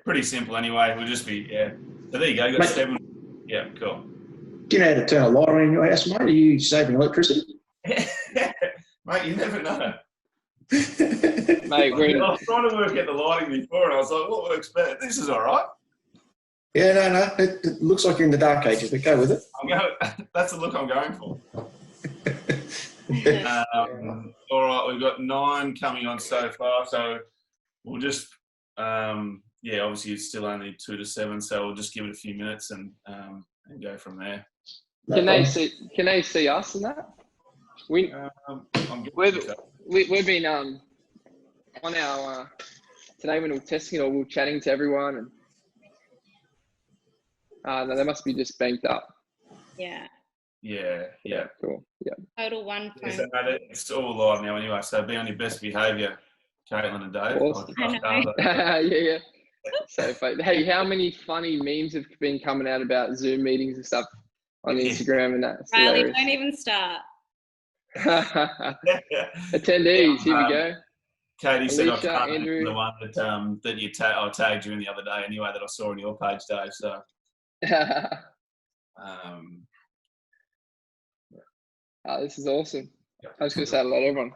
pretty simple anyway. We'll just be, yeah. So there you go. You got Mate, 7. Yeah, cool. Do you know how to turn a light on in your house, mate? Are you saving electricity? Mate, you never know. Mate, I was trying to work out the lighting before, and I was like, what works better? This is all right. Yeah, no. It looks like you're in the dark ages, but go with it. That's the look I'm going for. All right, we've got 9 coming on so far, so we'll just, obviously it's still only 2 to 7, so we'll just give it a few minutes and go from there. Can they see us in that? We've been on our today when we were testing it all, we were chatting to everyone, and no, they must be just banked up. Yeah. Cool. Yeah. Total 1 phone. So it's all live now anyway, so be on your best behaviour, Caitlin and Dave. Awesome. Yeah. So, hey, how many funny memes have been coming out about Zoom meetings and stuff on Instagram and that? Riley, don't even start. Attendees, here we go. Katie said Alicia, I can't Andrew. the one that I tagged you in the other day anyway that I saw on your page, Dave. So, this is awesome. I was going to say hello to everyone.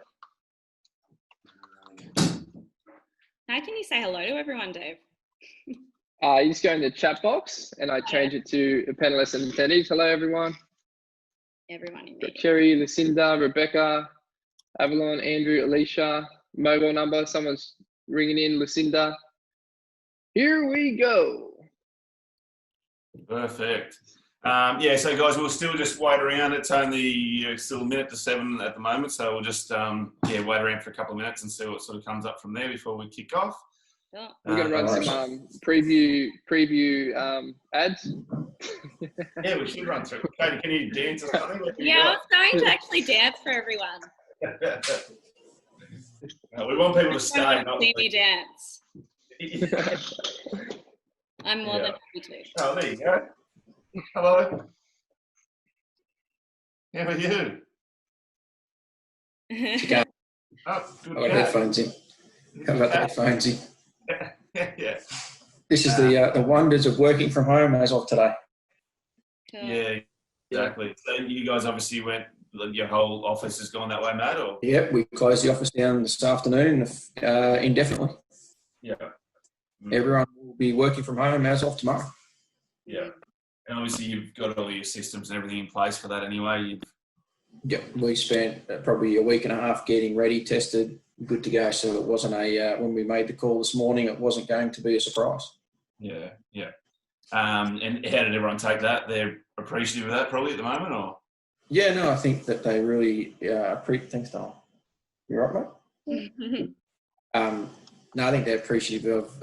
How can you say hello to everyone, Dave? You just go in the chat box and I change it to panelists and attendees. Hello, everyone. Everyone in Got Cherry, Lucinda, Rebecca, Avalon, Andrew, Alicia, mobile number. Someone's ringing in, Lucinda. Here we go. Perfect. So guys, we'll still just wait around. It's only still a minute to 7 at the moment, so we'll just wait around for a couple of minutes and see what sort of comes up from there before we kick off. Oh. We're going to run some preview ads. Yeah, we should run through. Katie, can you dance or something? Yeah, I was going to actually dance for everyone. We want people to stay. Not see me dance. I'm more than happy to. Oh, there you go. Hello. How are you? Okay. Oh, good. I've got headphones in. How about the headphones in? Yeah. This is the wonders of working from home as of today. Cool. Yeah, exactly. So you guys obviously your whole office has gone that way, Matt? Or? Yep, we closed the office down this afternoon indefinitely. Yeah. Everyone will be working from home as of tomorrow. Yeah. And obviously you've got all your systems and everything in place for that anyway. Yep, we spent probably a week and a half getting ready, tested, good to go. So it wasn't when we made the call this morning, it wasn't going to be a surprise. Yeah. And how did everyone take that? They're appreciative of that probably at the moment, or? Yeah, no, I think that they really thanks, Don. You right, mate? No, I think they're appreciative of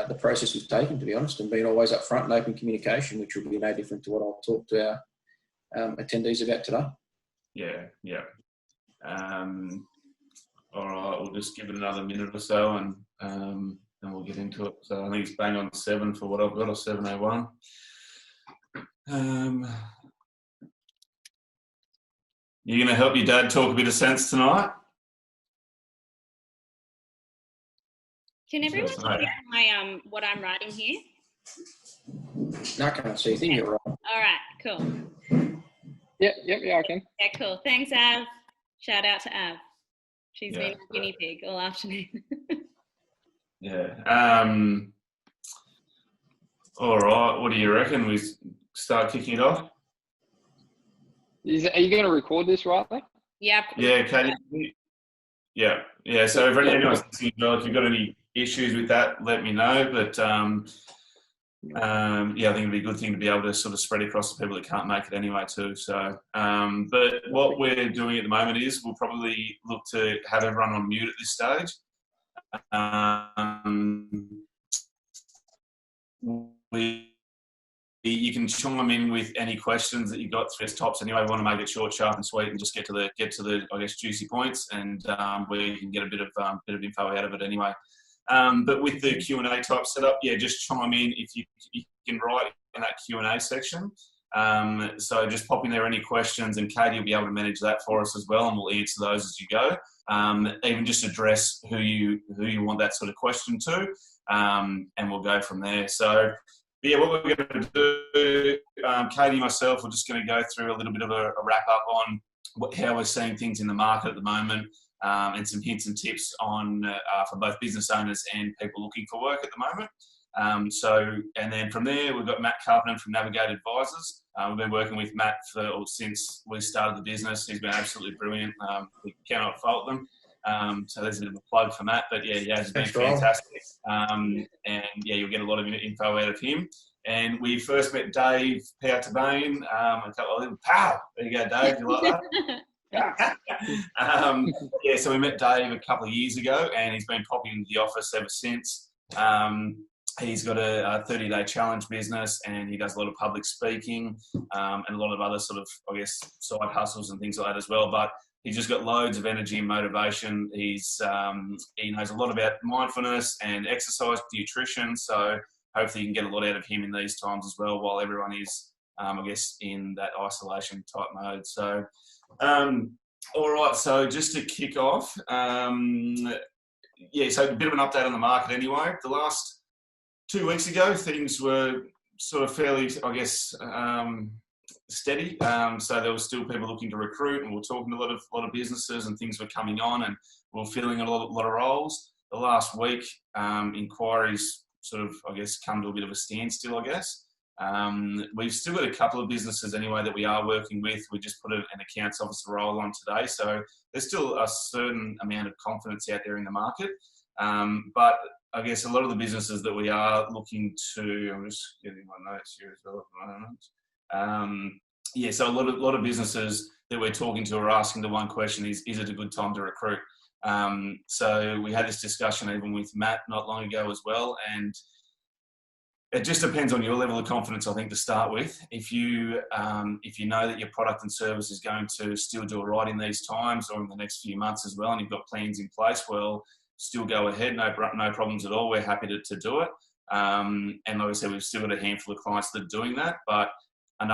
the process we've taken, to be honest, and being always upfront and open communication, which will be no different to what I'll talk to our attendees about today. Yeah. All right, we'll just give it another minute or so and we'll get into it. So I think it's bang on 7 for what I've got, or 7:01. You going to help your dad talk a bit of sense tonight? Can everyone see my what I'm writing here? No, I can't see a thing. You're right. All right, cool. Yeah, I can. Yeah, cool. Thanks, Av. Shout out to Av. She's been a guinea pig all afternoon. Yeah. All right. What do you reckon? We start kicking it off? Are you going to record this, Riley? Yep. Yeah, Katie. Yeah. So if anyone's listening, if you've got any issues with that, let me know. But I think it'd be a good thing to be able to sort of spread across the people that can't make it anyway too. So, but what we're doing at the moment is we'll probably look to have everyone on mute at this stage. You can chime in with any questions that you've got through tops. Anyway, we want to make it short, sharp, and sweet, and just get to the I guess juicy points, and where you can get a bit of info out of it anyway. But with the Q&A type setup, just chime in if you can write in that Q&A section. So just pop in there any questions, and Katie will be able to manage that for us as well, and we'll answer those as you go. Even just address who you want that sort of question to, and we'll go from there. So, yeah, what we're going to do, Katie and myself, we're just going to go through a little bit of a wrap up on how we're seeing things in the market at the moment, and some hints and tips on for both business owners and people looking for work at the moment. And then from there, we've got Matt Carpenter from Navigate Advisors. We've been working with Matt since we started the business. He's been absolutely brilliant. We cannot fault them. So there's a bit of a plug for Matt, but yeah, he has been fantastic. And yeah, you'll get a lot of info out of him. And we first met Dave Power-Tabane, pow! There you go, Dave. You like that? Yeah, so we met Dave a couple of years ago, and he's been popping into the office ever since. He's got a 30-day challenge business, and he does a lot of public speaking, and a lot of other sort of, I guess, side hustles and things like that as well. But he's just got loads of energy and motivation. He knows a lot about mindfulness and exercise, nutrition. So hopefully you can get a lot out of him in these times as well, while everyone is, I guess, in that isolation type mode. So, all right. So just to kick off, yeah, so a bit of an update on the market anyway. The last 2 weeks ago, things were sort of fairly, I guess, steady. So there were still people looking to recruit, and we were talking to a lot of businesses, and things were coming on, and we were filling a lot of roles. The last week, inquiries sort of, I guess, come to a bit of a standstill, I guess. We've still got a couple of businesses anyway that we are working with. We just put an accounts officer role on today. So there's still a certain amount of confidence out there in the market. But I guess a lot of the businesses that we are looking to, I'm just getting my notes here as well at the moment. Yeah, so a lot of businesses that we're talking to are asking the one question is it a good time to recruit? So we had this discussion even with Matt not long ago as well, and it just depends on your level of confidence, I think, to start with. If you know that your product and service is going to still do it right in these times or in the next few months as well, and you've got plans in place, well, still go ahead, no problems at all. We're happy to do it. And like I said, we've still got a handful of clients that are doing that. But on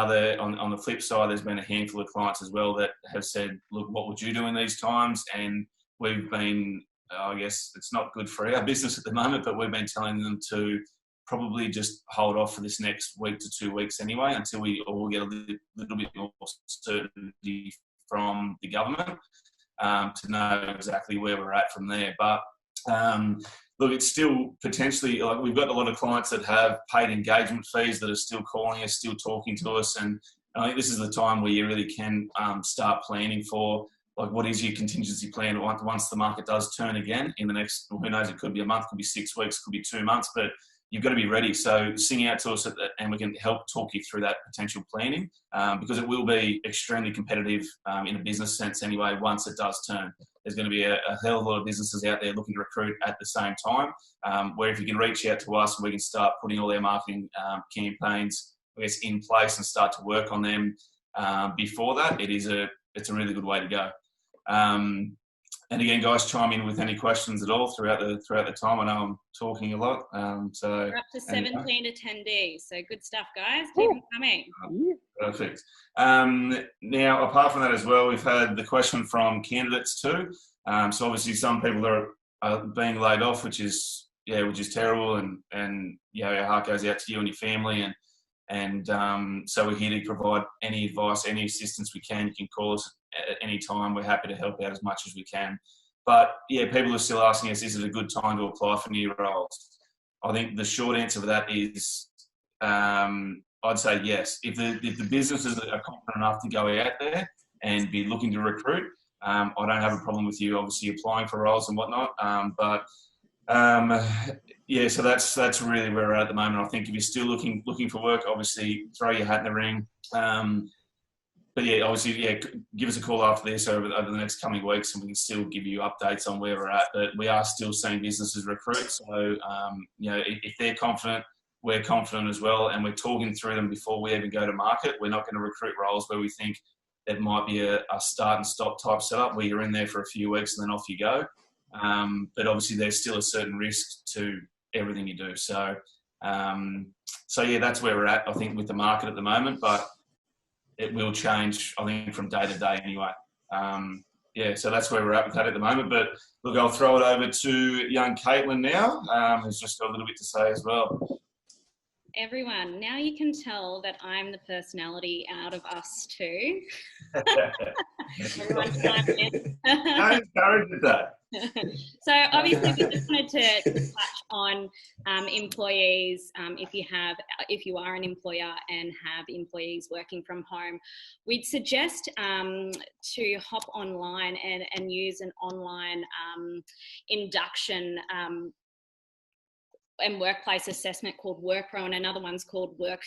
the flip side, there's been a handful of clients as well that have said, look, what would you do in these times? And we've been, I guess it's not good for our business at the moment, but we've been telling them to probably just hold off for this next week to 2 weeks anyway, until we all get a little bit more certainty from the government to know exactly where we're at from there. But look, it's still potentially, like, we've got a lot of clients that have paid engagement fees that are still calling us, still talking to us. And I think this is the time where you really can start planning for, like, what is your contingency plan once the market does turn again in the next, who knows, it could be a month, could be 6 weeks, could be 2 months, but you've got to be ready. So sing out to us and we can help talk you through that potential planning, because it will be extremely competitive in a business sense anyway once it does turn. There's going to be a hell of a lot of businesses out there looking to recruit at the same time, where if you can reach out to us, we can start putting all our marketing campaigns, I guess, in place and start to work on them before that. It's a really good way to go. And again, guys, chime in with any questions at all throughout the time. I know I'm talking a lot. So we're up to 17 attendees. So good stuff, guys. Keep them coming. Perfect. Now, apart from that as well, we've had the question from candidates too. So obviously, some people are being laid off, which is terrible, and our heart goes out to you and your family. And so we're here to provide any advice, any assistance we can. You can call us at any time. We're happy to help out as much as we can. But yeah, people are still asking us, is it a good time to apply for new roles? I think the short answer to that is, I'd say yes. If the businesses are confident enough to go out there and be looking to recruit, I don't have a problem with you obviously applying for roles and whatnot. Yeah, so that's really where we're at the moment. I think if you're still looking for work, obviously throw your hat in the ring. But yeah, obviously, yeah, give us a call after this over the next coming weeks, and we can still give you updates on where we're at. But we are still seeing businesses recruit. So, if they're confident, we're confident as well, and we're talking through them before we even go to market. We're not going to recruit roles where we think it might be a start and stop type setup where you're in there for a few weeks and then off you go. But obviously, there's still a certain risk to everything you do. So yeah, that's where we're at, I think, with the market at the moment. But it will change, I think, from day to day anyway. So that's where we're at with that at the moment. But look, I'll throw it over to young Caitlin now, who's just got a little bit to say as well. Everyone, now you can tell that I'm the personality out of us two. Everyone chime in. I encourage that. So obviously we just wanted to touch on employees. If you are an employer and have employees working from home, we'd suggest to hop online and use an online induction and workplace assessment called WorkPro, and another one's called Work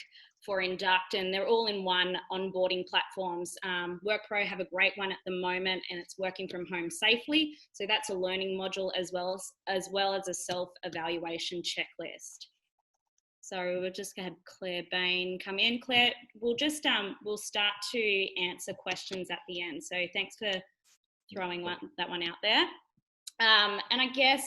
for Induct, and they're all in one onboarding platforms. WorkPro have a great one at the moment, and it's working from home safely. So that's a learning module as well as a self-evaluation checklist. So we'll just have Claire Bain come in. Claire, we'll just we'll start to answer questions at the end. So thanks for throwing that one out there. And I guess,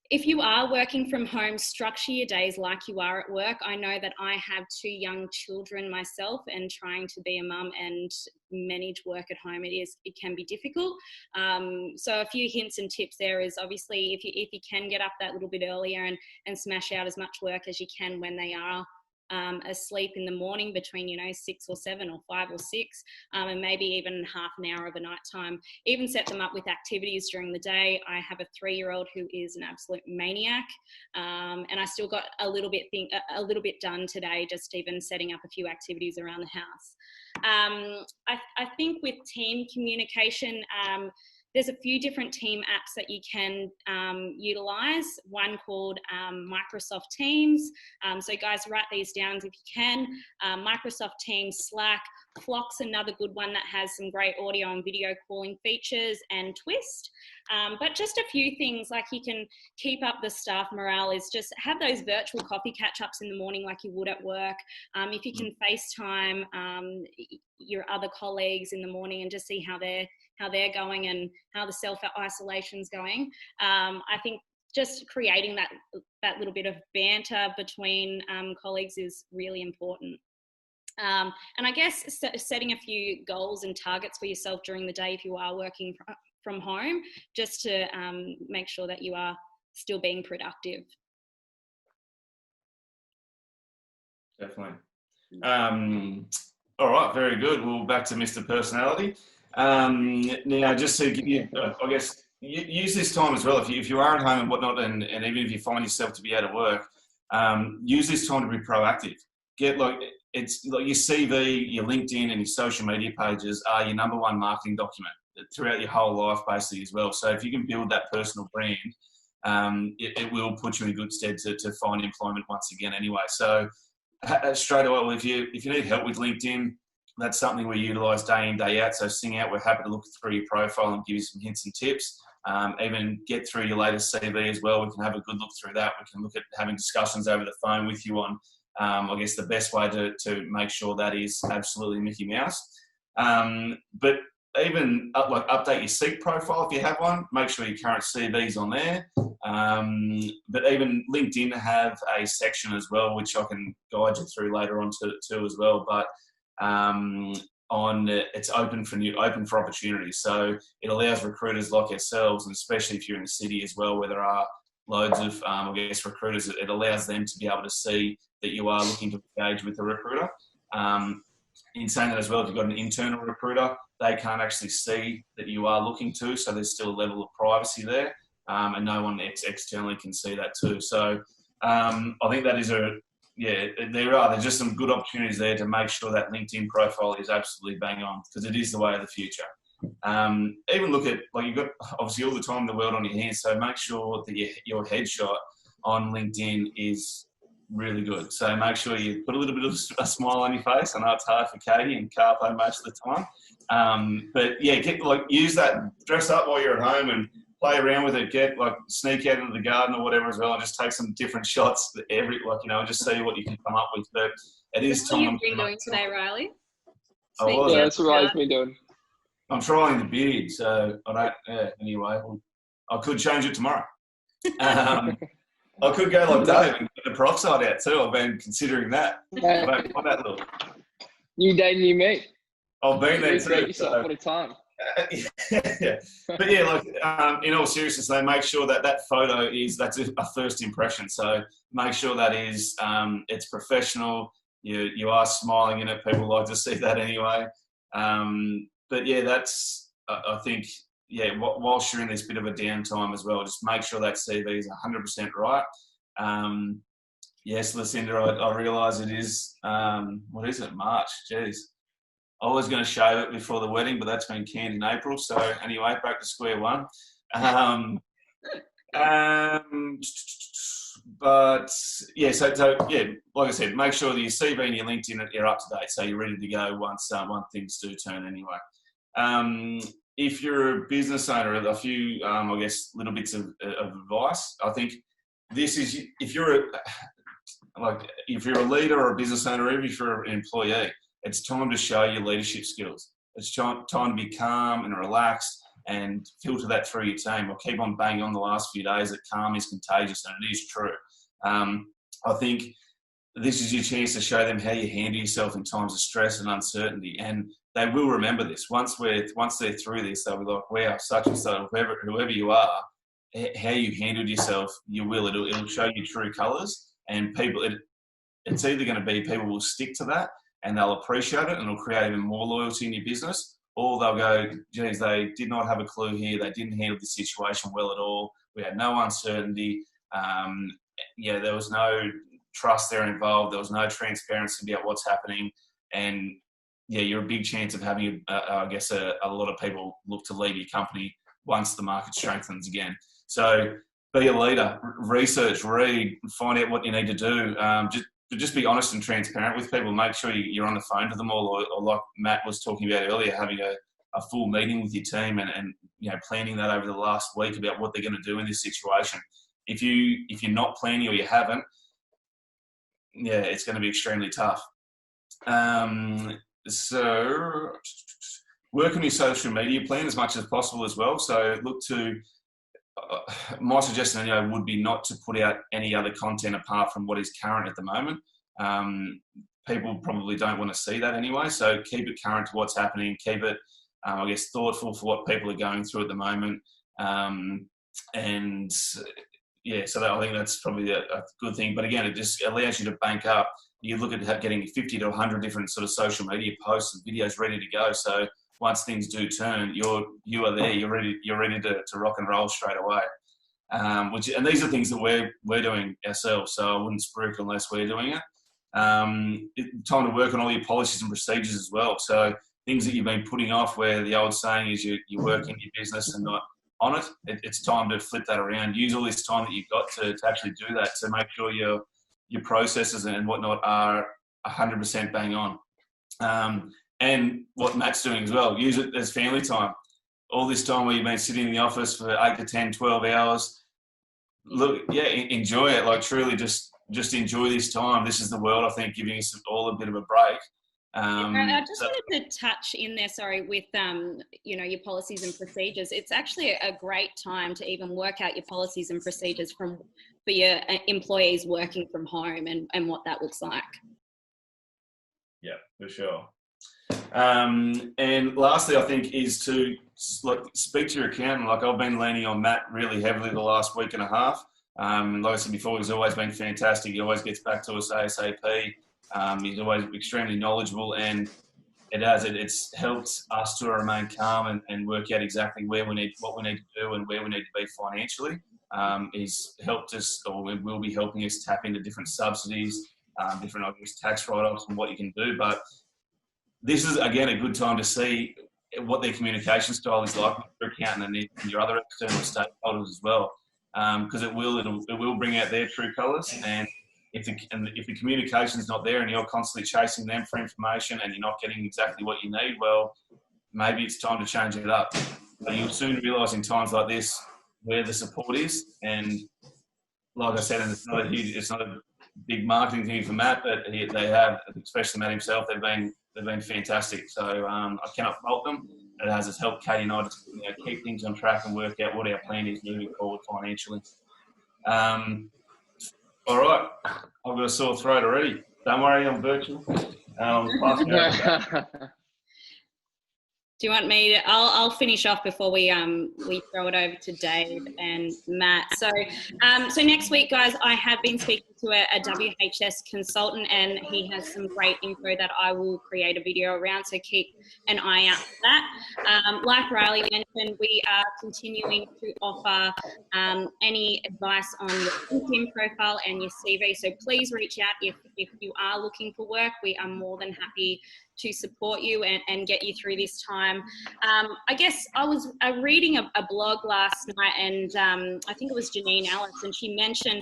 if you are working from home, structure your days like you are at work. I know that I have 2 young children myself, and trying to be a mum and manage work at home, it can be difficult. So a few hints and tips there is, obviously, if you can get up that little bit earlier and smash out as much work as you can when they are asleep in the morning, between 6 or 7 or 5 or 6, and maybe even half an hour of a night time. Even set them up with activities during the day. I have a 3-year-old who is an absolute maniac, and I still got a little bit done today, just even setting up a few activities around the house. I think with team communication, there's a few different team apps that you can utilize. One called Microsoft Teams. So guys, write these down if you can. Microsoft Teams, Slack, Flock's another good one that has some great audio and video calling features, and Twist. But just a few things, like you can keep up the staff morale, is just have those virtual coffee catch-ups in the morning like you would at work. If you can FaceTime your other colleagues in the morning and just see how they're going and how the self-isolation's going. I think just creating that little bit of banter between colleagues is really important. And I guess setting a few goals and targets for yourself during the day if you are working from home, just to make sure that you are still being productive. Definitely. All right, very good. Well, back to Mr. Personality. Now, just to give you, I guess, use this time as well. If you are at home and whatnot, and even if you find yourself to be out of work, use this time to be proactive. It's like your CV, your LinkedIn, and your social media pages are your number one marketing document throughout your whole life, basically, as well. So if you can build that personal brand, it will put you in good stead to find employment once again. Anyway, so straight away, well, if you need help with LinkedIn, that's something we utilise day in, day out. So Sing Out, we're happy to look through your profile and give you some hints and tips. Even get through your latest CV as well. We can have a good look through that. We can look at having discussions over the phone with you on, I guess, the best way to make sure that is absolutely Mickey Mouse. But even update your Seek profile if you have one. Make sure your current CV's on there. But even LinkedIn have a section as well, which I can guide you through later on too as well. But it's open for opportunities. So it allows recruiters like ourselves, and especially if you're in the city as well, where there are loads of, I guess, recruiters, it allows them to be able to see that you are looking to engage with the recruiter. In saying that as well, if you've got an internal recruiter, they can't actually see that you are looking to, so there's still a level of privacy there, and no one externally can see that too. So I think that is there's just some good opportunities there to make sure that LinkedIn profile is absolutely bang on, because it is the way of the future. Even look at, you've got obviously all the time in the world on your hands, so make sure that your headshot on LinkedIn is really good. So make sure you put a little bit of a smile on your face. I know it's hard for Katie and Carpo most of the time. But yeah, use that, dress up while you're at home and play around with it. Sneak out into the garden or whatever as well, and just take some different shots just see what you can come up with. But it is time. What have you been doing today, Riley? Yeah, that's what Riley's been doing. I'm trying the beard, so I don't. Yeah, anyway, I could change it tomorrow. I could go like Dave and get the peroxide out too. I've been considering that. How'd that look? New day, new me. I've been there Reset too. yourself. What a time. Yeah. But yeah, like in all seriousness, they make sure that that photo that's a first impression. So make sure that is it's professional. You are smiling in it. People like to see that anyway. But yeah, that's I think whilst you're in this bit of a downtime as well, just make sure that CV is 100% right. Yes, Lucinda, I realise it is. What is it? March. Jeez. I was going to shave it before the wedding, but that's been canned in April. So anyway, back to square one. But yeah, so yeah, like I said, make sure that your CV and your LinkedIn are up to date, so you're ready to go once things do turn anyway. If you're a business owner, a few I guess little bits of advice. I think this is if you're a leader or a business owner, or even if you're an employee. It's time to show your leadership skills. It's time to be calm and relaxed and filter that through your team. I'll keep on banging on the last few days that calm is contagious, and it is true. I think this is your chance to show them how you handle yourself in times of stress and uncertainty, and they will remember this. Once they're through this, they'll be like, wow, such and such, whoever you are, how you handled yourself, it'll show you true colours, and it's either going to be people will stick to that, and they'll appreciate it, and it'll create even more loyalty in your business. Or they'll go, geez, they did not have a clue here. They didn't handle the situation well at all. We had no uncertainty. There was no trust there involved. There was no transparency about what's happening. And yeah, you're a big chance of having, a lot of people look to leave your company once the market strengthens again. So be a leader, research, read, find out what you need to do. Just be honest and transparent with people. Make sure you're on the phone to them all, or like Matt was talking about earlier, having a full meeting with your team and planning that over the last week about what they're going to do in this situation. If you're not planning or you haven't, it's going to be extremely tough. So work on your social media plan as much as possible as well. So look to. My suggestion would be not to put out any other content apart from what is current at the moment. People probably don't want to see that anyway, so keep it current to what's happening. Keep it, thoughtful for what people are going through at the moment. So I think that's probably a good thing. But again, it just allows you to bank up. You look at getting 50 to 100 different sort of social media posts and videos ready to go. So once things do turn, you are there. You're ready to rock and roll straight away. And these are things that we're doing ourselves. So I wouldn't spruik unless we're doing it. Time to work on all your policies and procedures as well. So things that you've been putting off, where the old saying is you work in your business and not on it. It's time to flip that around. Use all this time that you've got to actually do that, to make sure your processes and whatnot are 100% bang on. And what Matt's doing as well, use it as family time. All this time where you've been sitting in the office for 8 to 10, 12 hours, enjoy it. Like truly just enjoy this time. This is the world, I think, giving us all a bit of a break. I just wanted to touch in there, with your policies and procedures. It's actually a great time to even work out your policies and procedures for your employees working from home and what that looks like. Yeah, for sure. And lastly, I think, is to speak to your accountant. Like I've been leaning on Matt really heavily the last week and a half. Like I said before, he's always been fantastic. He always gets back to us ASAP. He's always extremely knowledgeable, and it's helped us to remain calm and work out exactly what we need to do and where we need to be financially. He's helped us, or will be helping us, tap into different subsidies, different tax write-offs and what you can do. But this is, again, a good time to see what their communication style is like with your accountant and your other external stakeholders as well, because it will bring out their true colours. And if the communication's not there and you're constantly chasing them for information and you're not getting exactly what you need, well, maybe it's time to change it up. But you'll soon realise in times like this where the support is. And like I said, and it's not a big marketing thing for Matt, but they have, especially Matt himself, they've been fantastic. So I cannot fault them. It has helped Katie and I to keep things on track and work out what our plan is moving forward financially. All right, I've got a sore throat already. Don't worry, I'm virtual. Pass me over. Do you want me to? I'll finish off before we throw it over to Dave and Matt. So next week, guys, I have been speaking to a WHS consultant, and he has some great info that I will create a video around. So keep an eye out for that. Like Riley mentioned, we are continuing to offer any advice on your LinkedIn profile and your CV. So please reach out if you are looking for work. We are more than happy to support you and get you through this time. I guess I was reading a blog last night, and I think it was Janine Ellis, and she mentioned,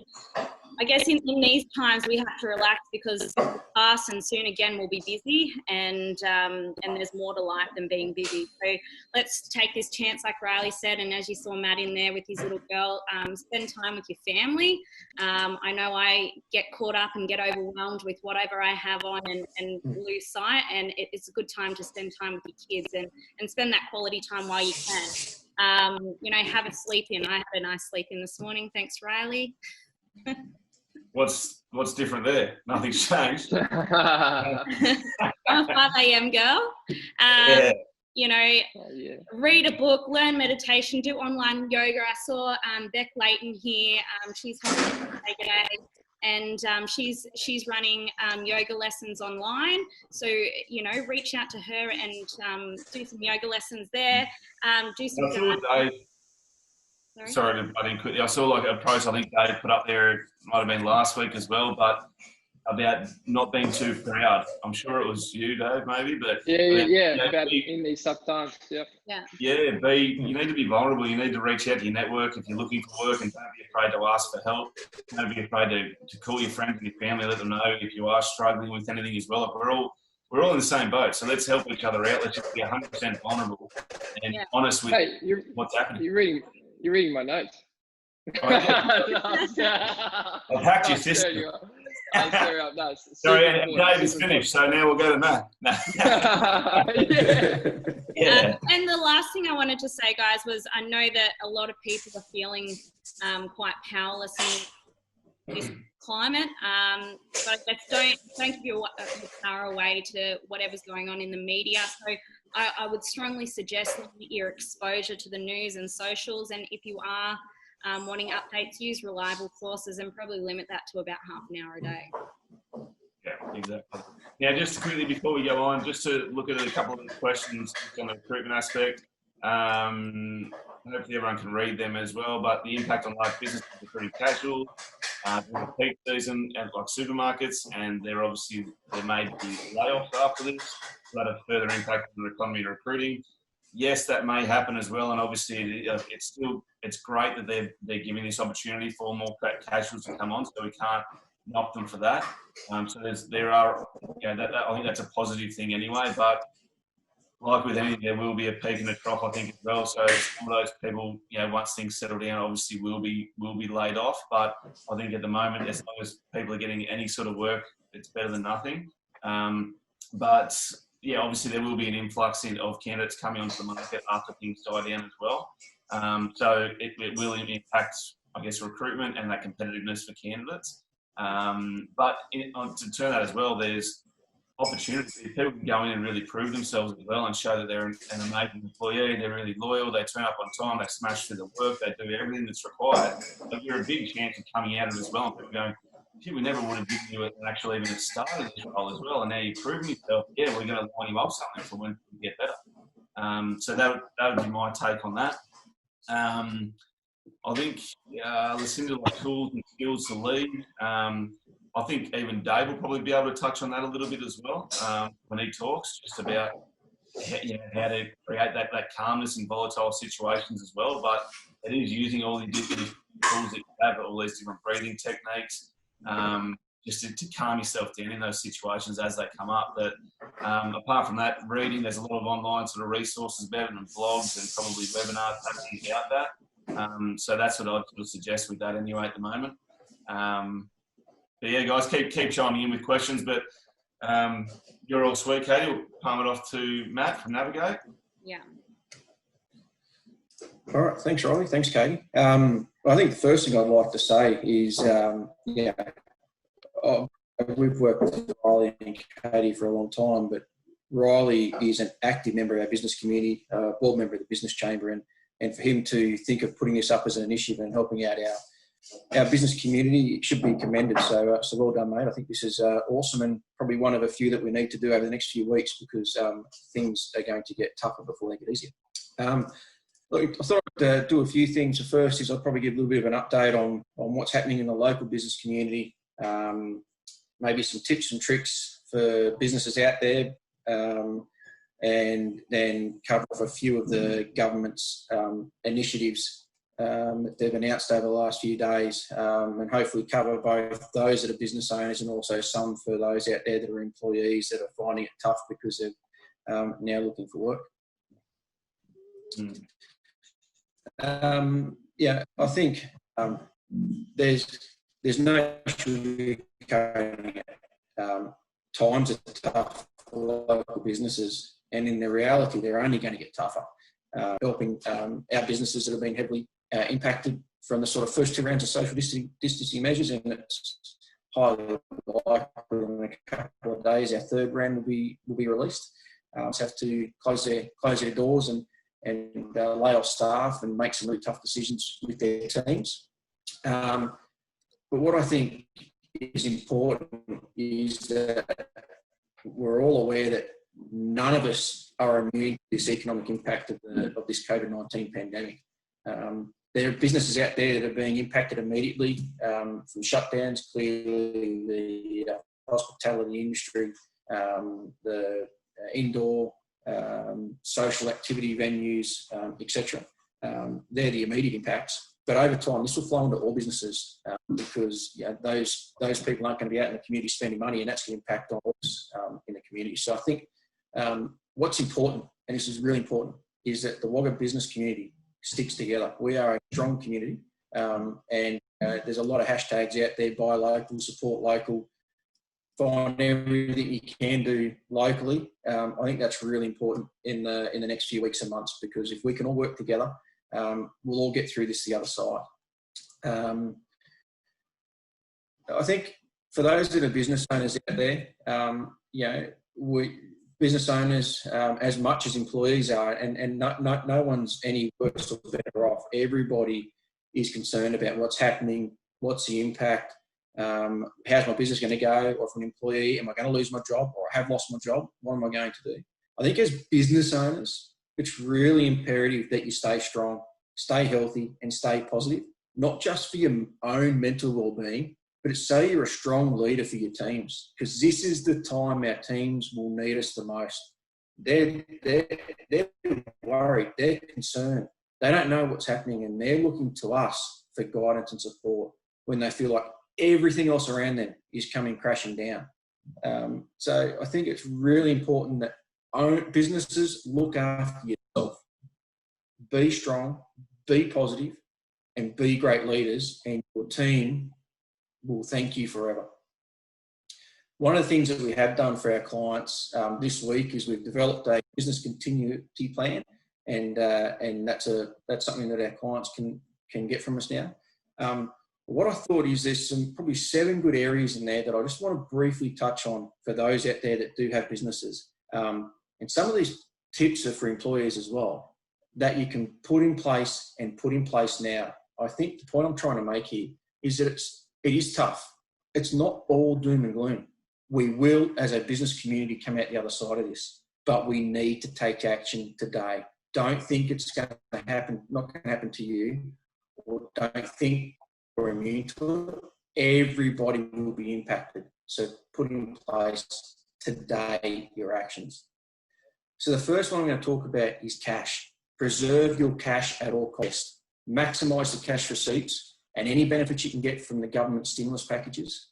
I guess in these times we have to relax because it's past and soon again we'll be busy, and there's more to life than being busy. So let's take this chance, like Riley said, and as you saw Matt in there with his little girl, spend time with your family. I know I get caught up and get overwhelmed with whatever I have on and lose sight, and it's a good time to spend time with your kids and spend that quality time while you can. Have a sleep in. I had a nice sleep in this morning. Thanks, Riley. What's different there? Nothing's changed. I'm a 5 a.m. girl. Read a book, learn meditation, do online yoga. I saw Beck Layton here. She's home today, and she's running yoga lessons online. So reach out to her and do some yoga lessons there. Do some. Sorry to butt in quickly. I saw like a post I think Dave put up there, it might have been last week as well, but about not being too proud. I'm sure it was you, Dave, maybe, but about in these tough times. Yep. You need to be vulnerable. You need to reach out to your network if you're looking for work, and don't be afraid to ask for help. Don't be afraid to call your friends and your family, let them know if you are struggling with anything as well. We're all in the same boat, so let's help each other out. Let's just be 100% vulnerable and honest with what's happening. You're reading my notes. I've hacked your system. Sorry, and Dave is finished, so now we'll go to Matt. And the last thing I wanted to say, guys, was I know that a lot of people are feeling quite powerless in this climate, but I guess don't give your power away to whatever's going on in the media. So I would strongly suggest limit your exposure to the news and socials, and if you are wanting updates, use reliable sources and probably limit that to about half an hour a day. Yeah, exactly. Now, just quickly before we go on, just to look at a couple of the questions on the recruitment aspect. Hopefully everyone can read them as well, but the impact on life business is pretty casual. During the peak season at like supermarkets, and there may be layoffs after this, so that have further impact on the economy and recruiting. Yes, that may happen as well, and obviously it's great that they're giving this opportunity for more casuals to come on, so we can't knock them for that. So I think that's a positive thing anyway, but like with anything, there will be a peak and a trough, I think, as well. So some of those people, once things settle down, obviously will be laid off. But I think at the moment, as long as people are getting any sort of work, it's better than nothing. But obviously there will be an influx of candidates coming onto the market after things die down as well. So it will impact, I guess, recruitment and that competitiveness for candidates. But to turn that as well, there's opportunity. People can go in and really prove themselves as well and show that they're an amazing employee, they're really loyal, they turn up on time, they smash through the work, they do everything that's required. But you're a big chance of coming out of it as well and people going, gee, we never would have given you an actual even a start in this role as well, and now you've proven yourself. Yeah, we're going to line you up something for when we get better. So that would be my take on that. I think Lucinda, like tools and skills to lead. I think even Dave will probably be able to touch on that a little bit as well when he talks, just about how to create that calmness in volatile situations as well. But it is using all the different tools that you have, all these different breathing techniques, just to calm yourself down in those situations as they come up. But apart from that, reading, there's a lot of online sort of resources about it and blogs and probably webinars about that. So that's what I'd sort of suggest with that anyway at the moment. But yeah, guys, keep chiming in with questions. But you're all sweet, Katie. We'll palm it off to Matt from Navigate. Yeah. All right. Thanks, Riley. Thanks, Katie. I think the first thing I'd like to say is, we've worked with Riley and Katie for a long time, but Riley is an active member of our business community, board member of the business chamber, and for him to think of putting this up as an initiative and helping out our business community should be commended. So well done, mate. I think this is awesome, and probably one of a few that we need to do over the next few weeks, because things are going to get tougher before they get easier. Look, I thought I'd do a few things. The first is I'll probably give a little bit of an update on what's happening in the local business community, maybe some tips and tricks for businesses out there, and then cover off a few of the government's initiatives that they've announced over the last few days, and hopefully cover both those that are business owners and also some for those out there that are employees that are finding it tough because they're now looking for work. Yeah, I think there's no sugarcoating it. Times are tough for local businesses, and in the reality, they're only going to get tougher. Helping our businesses that have been heavily impacted from the sort of first two rounds of social distancing measures, and it's highly likely in a couple of days our third round will be released. So have to close their doors and lay off staff and make some really tough decisions with their teams. But what I think is important is that we're all aware that none of us are immune to this economic impact of this COVID-19 pandemic. There are businesses out there that are being impacted immediately from shutdowns. Clearly, the hospitality industry, the indoor social activity venues, etc. They're the immediate impacts. But over time, this will flow into all businesses because those people aren't going to be out in the community spending money, and that's going to impact on us in the community. So I think what's important, and this is really important, is that the Wagga business community sticks together. We are a strong community, and there's a lot of hashtags out there: buy local, support local, find everything you can do locally. I think that's really important in the next few weeks and months, because if we can all work together, we'll all get through this the other side. I think for those that are business owners out there, business owners as much as employees are, and no one's any worse or better off. Everybody is concerned about what's happening, what's the impact, how's my business going to go, or for an employee, am I going to lose my job, or I have lost my job, what am I going to do? I think as business owners, it's really imperative that you stay strong, stay healthy, and stay positive, not just for your own mental well-being, but it's so you're a strong leader for your teams, because this is the time our teams will need us the most. They're worried, they're concerned, they don't know what's happening, and they're looking to us for guidance and support when they feel like everything else around them is coming crashing down. So I think it's really important that businesses look after yourself, be strong, be positive, and be great leaders, and your team will thank you forever. One of the things that we have done for our clients this week is we've developed a business continuity plan, and that's something that our clients can get from us now. What I thought is there's probably 7 good areas in there that I just want to briefly touch on for those out there that do have businesses. And some of these tips are for employees as well, that you can put in place now. I think the point I'm trying to make here is that it is tough. It's not all doom and gloom. We will, as a business community, come out the other side of this, but we need to take action today. Don't think it's going to happen, not going to happen to you, or don't think we're immune to it. Everybody will be impacted. So put in place today your actions. So the first one I'm going to talk about is cash. Preserve your cash at all costs. Maximise the cash receipts and any benefits you can get from the government stimulus packages.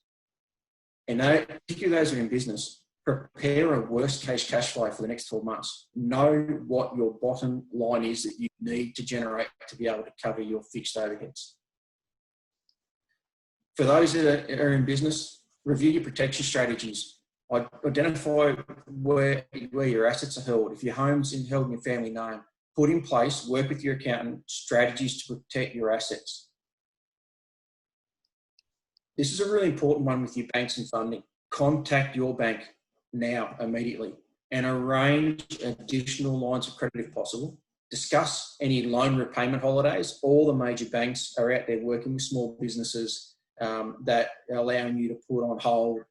And particularly those who are in business, prepare a worst case cash flow for the next 12 months. Know what your bottom line is that you need to generate to be able to cover your fixed overheads. For those that are in business, review your protection strategies. Identify where your assets are held. If your home's held in your family name, put in place, work with your accountant, strategies to protect your assets. This is a really important one with your banks and funding. contact your bank now, immediately, and arrange additional lines of credit if possible. Discuss any loan repayment holidays. All the major banks are out there working with small businesses that are allowing you to put on hold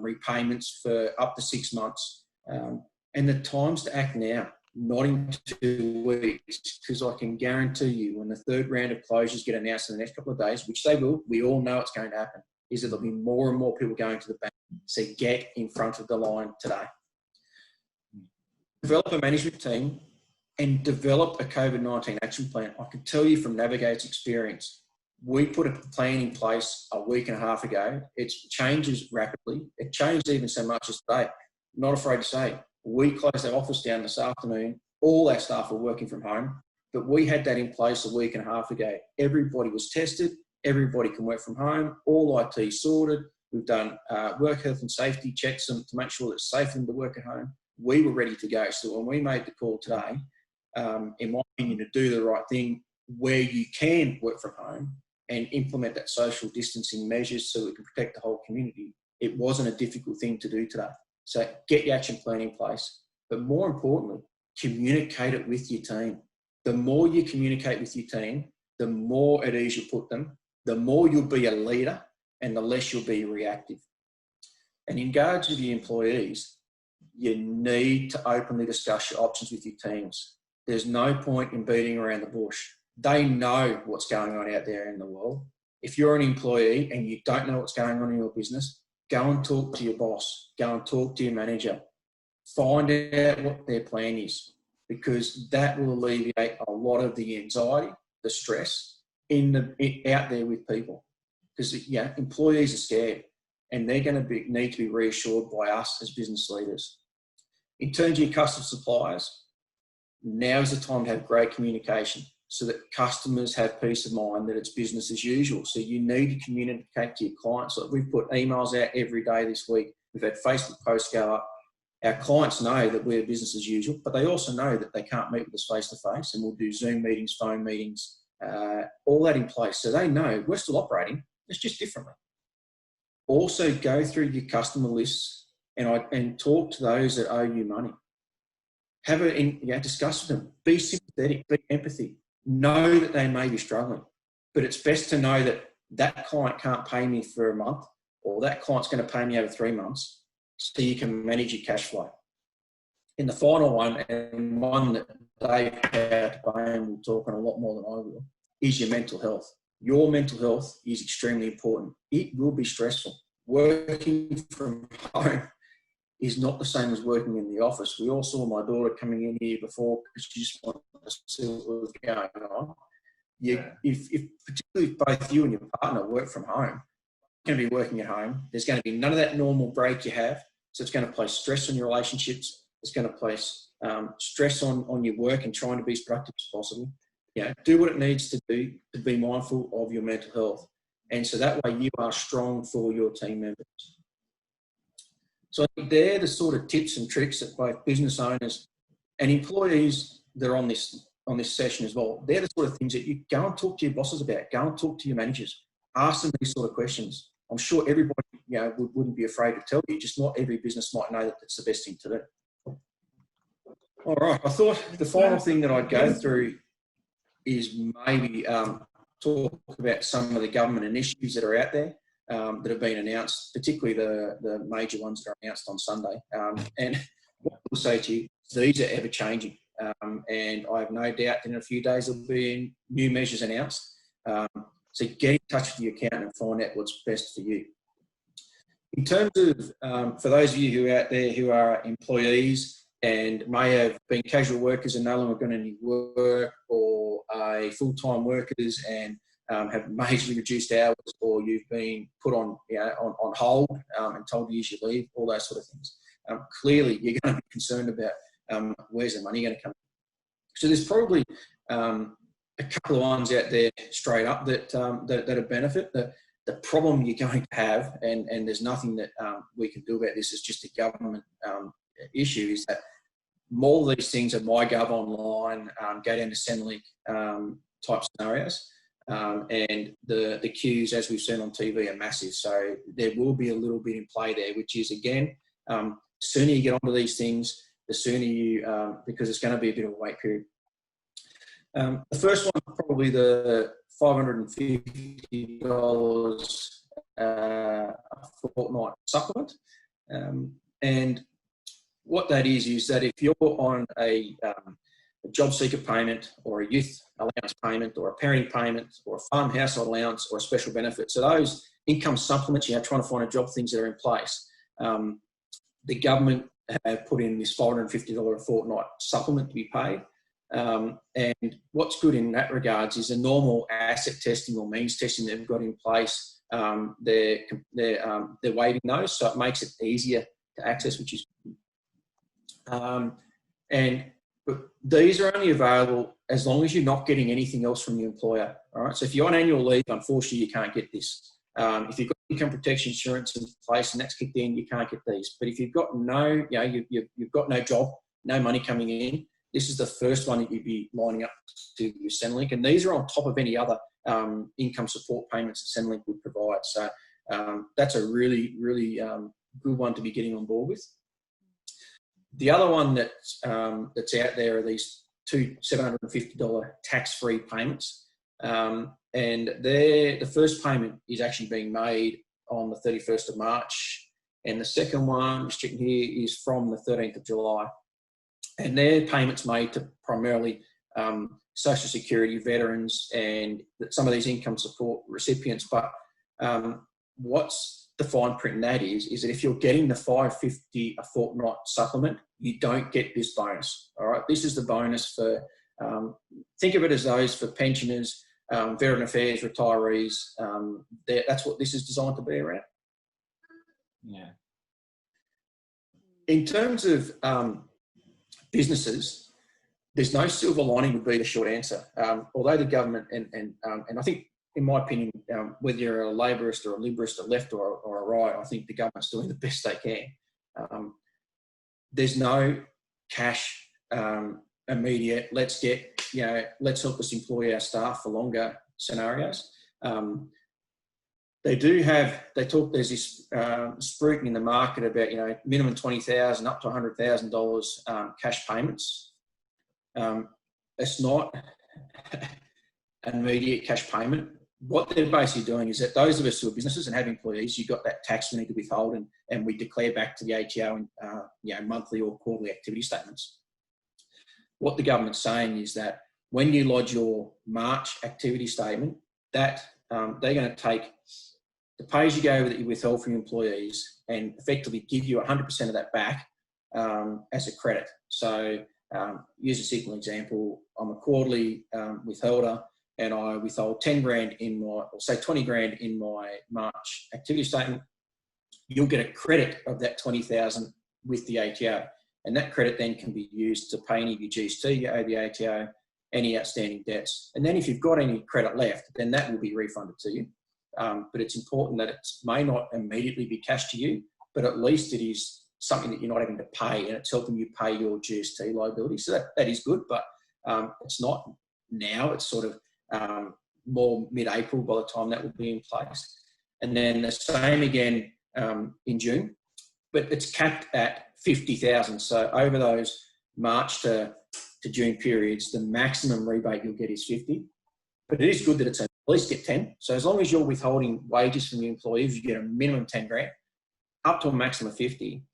repayments for up to 6 months. And the time's to act now, not in 2 weeks, because I can guarantee you when the third round of closures get announced in the next couple of days, which they will, we all know it's going to happen, is that there'll be more and more people going to the bank. So get in front of the line today. Develop a management team and develop a COVID-19 action plan. I can tell you from Navigate's experience, we put a plan in place a week and a half ago. It changes rapidly. It changed even so much as today. Not afraid to say, we closed our office down this afternoon. All our staff are working from home, but we had that in place a week and a half ago. Everybody was tested. Everybody can work from home. All IT sorted. We've done work health and safety checks to make sure that it's safe for them to work at home. We were ready to go. So when we made the call today, in my opinion, to do the right thing where you can work from home and implement that social distancing measures so we can protect the whole community, it wasn't a difficult thing to do today. So get your action plan in place. But more importantly, communicate it with your team. The more you communicate with your team, the more at ease you put them, the more you'll be a leader and the less you'll be reactive. And in regards with your employees, you need to openly discuss your options with your teams. There's no point in beating around the bush. They know what's going on out there in the world. If you're an employee and you don't know what's going on in your business, go and talk to your boss. Go and talk to your manager. Find out what their plan is, because that will alleviate a lot of the anxiety, the stress out there with people. Because employees are scared and they're going to need to be reassured by us as business leaders. In terms of your custom suppliers, now is the time to have great communication so that customers have peace of mind that it's business as usual. So you need to communicate to your clients. Like we've put emails out every day this week. We've had Facebook posts go up. Our clients know that we're business as usual, but they also know that they can't meet with us face to face, and we'll do Zoom meetings, phone meetings, all that in place. So they know we're still operating, it's just differently. Also go through your customer lists and talk to those that owe you money. Discuss with them. Be sympathetic, be empathy. Know that they may be struggling, but it's best to know that that client can't pay me for a month, or that client's going to pay me over 3 months, so you can manage your cash flow. In the final one, and one that Dave Payne will talk on a lot more than I will, is your mental health. Your mental health is extremely important. It will be stressful. Working from home is not the same as working in the office. We all saw my daughter coming in here before because she just wanted to see what was going on. If particularly if both you and your partner work from home, you're going to be working at home. There's going to be none of that normal break you have. So it's going to place stress on your relationships. It's going to place stress on your work and trying to be as productive as possible. Do what it needs to do to be mindful of your mental health. And so that way you are strong for your team members. So I think they're the sort of tips and tricks that both business owners and employees that are on this session as well, they're the sort of things that you go and talk to your bosses about, go and talk to your managers, ask them these sort of questions. I'm sure everybody wouldn't be afraid to tell you, just not every business might know that it's the best thing to do. All right, I thought the final thing that I'd go through is maybe talk about some of the government initiatives that are out there that have been announced, particularly the major ones that are announced on Sunday. And what I will say to you, these are ever changing. And I have no doubt in a few days there'll be new measures announced. So get in touch with your accountant and find out what's best for you. In terms of, for those of you who are out there who are employees and may have been casual workers and no longer going to need work, or full-time workers and have majorly reduced hours, or you've been put on hold and told to use your leave, all those sort of things. Clearly, you're going to be concerned about where's the money going to come. So there's probably a couple of ones out there straight up that a benefit. The problem you're going to have, and there's nothing that we can do about this, it's just a government issue, is that more of these things are MyGov online, go down to Centrelink type scenarios. and the queues, as we've seen on TV, are massive. So there will be a little bit in play there, which is, again, the sooner you get onto these things, the sooner you, because it's going to be a bit of a wait period. The first one, probably the $550 a fortnight supplement. And what that is that if you're on a job seeker payment or a youth allowance payment or a parenting payment or a farm household allowance or a special benefit, so those income supplements, trying to find a job, things that are in place, the government have put in this $550 a fortnight supplement to be paid. And what's good in that regards is the normal asset testing or means testing they've got in place. They're waiving those, so it makes it easier to access, which is good. But these are only available as long as you're not getting anything else from your employer. All right. So if you're on annual leave, unfortunately, you can't get this. If you've got income protection insurance in place and that's kicked in, you can't get these. But if you've got no, you've got no job, no money coming in, this is the first one that you'd be lining up to with Centrelink. And these are on top of any other income support payments that Centrelink would provide. So that's a really, really good one to be getting on board with. The other one that's out there are these two $750 tax-free payments. And the first payment is actually being made on the 31st of March. And the second one, just checking here, is from the 13th of July. And they're payments made to primarily Social Security veterans and some of these income support recipients. But what's the fine print in that is that if you're getting the $550 a fortnight supplement, you don't get this bonus. All right, this is the bonus for, think of it as those for pensioners, veteran affairs, retirees. That's what this is designed to be around. Yeah. In terms of businesses, there's no silver lining would be the short answer. Although the government and I think, in my opinion, whether you're a Labourist or a Liberalist, a left or a right, I think the government's doing the best they can. There's no cash immediate. Let's help us employ our staff for longer scenarios. There's this spruiking in the market about, minimum $20,000 up to $100,000 cash payments. It's not an immediate cash payment. What they're basically doing is that those of us who are businesses and have employees, you've got that tax we need to withhold, and we declare back to the ATO in monthly or quarterly activity statements. What the government's saying is that when you lodge your March activity statement, that they're going to take the pay-as-you-go that you withheld from your employees and effectively give you 100% of that back as a credit. So use a simple example. I'm a quarterly withholder, and I withhold 10 grand in my, or say 20 grand in my March activity statement. You'll get a credit of that 20,000 with the ATO. And that credit then can be used to pay any of your GST, you owe the ATO, any outstanding debts. And then if you've got any credit left, then that will be refunded to you. But it's important that it may not immediately be cash to you, but at least it is something that you're not having to pay, and it's helping you pay your GST liability. So that is good, but it's not now. It's sort of more mid-April by the time that will be in place. And then the same again in June, but it's capped at 50,000. So over those March to June periods, the maximum rebate you'll get is 50. But it is good that it's at least get 10. So as long as you're withholding wages from your employees, you get a minimum 10 grand, up to a maximum of 50.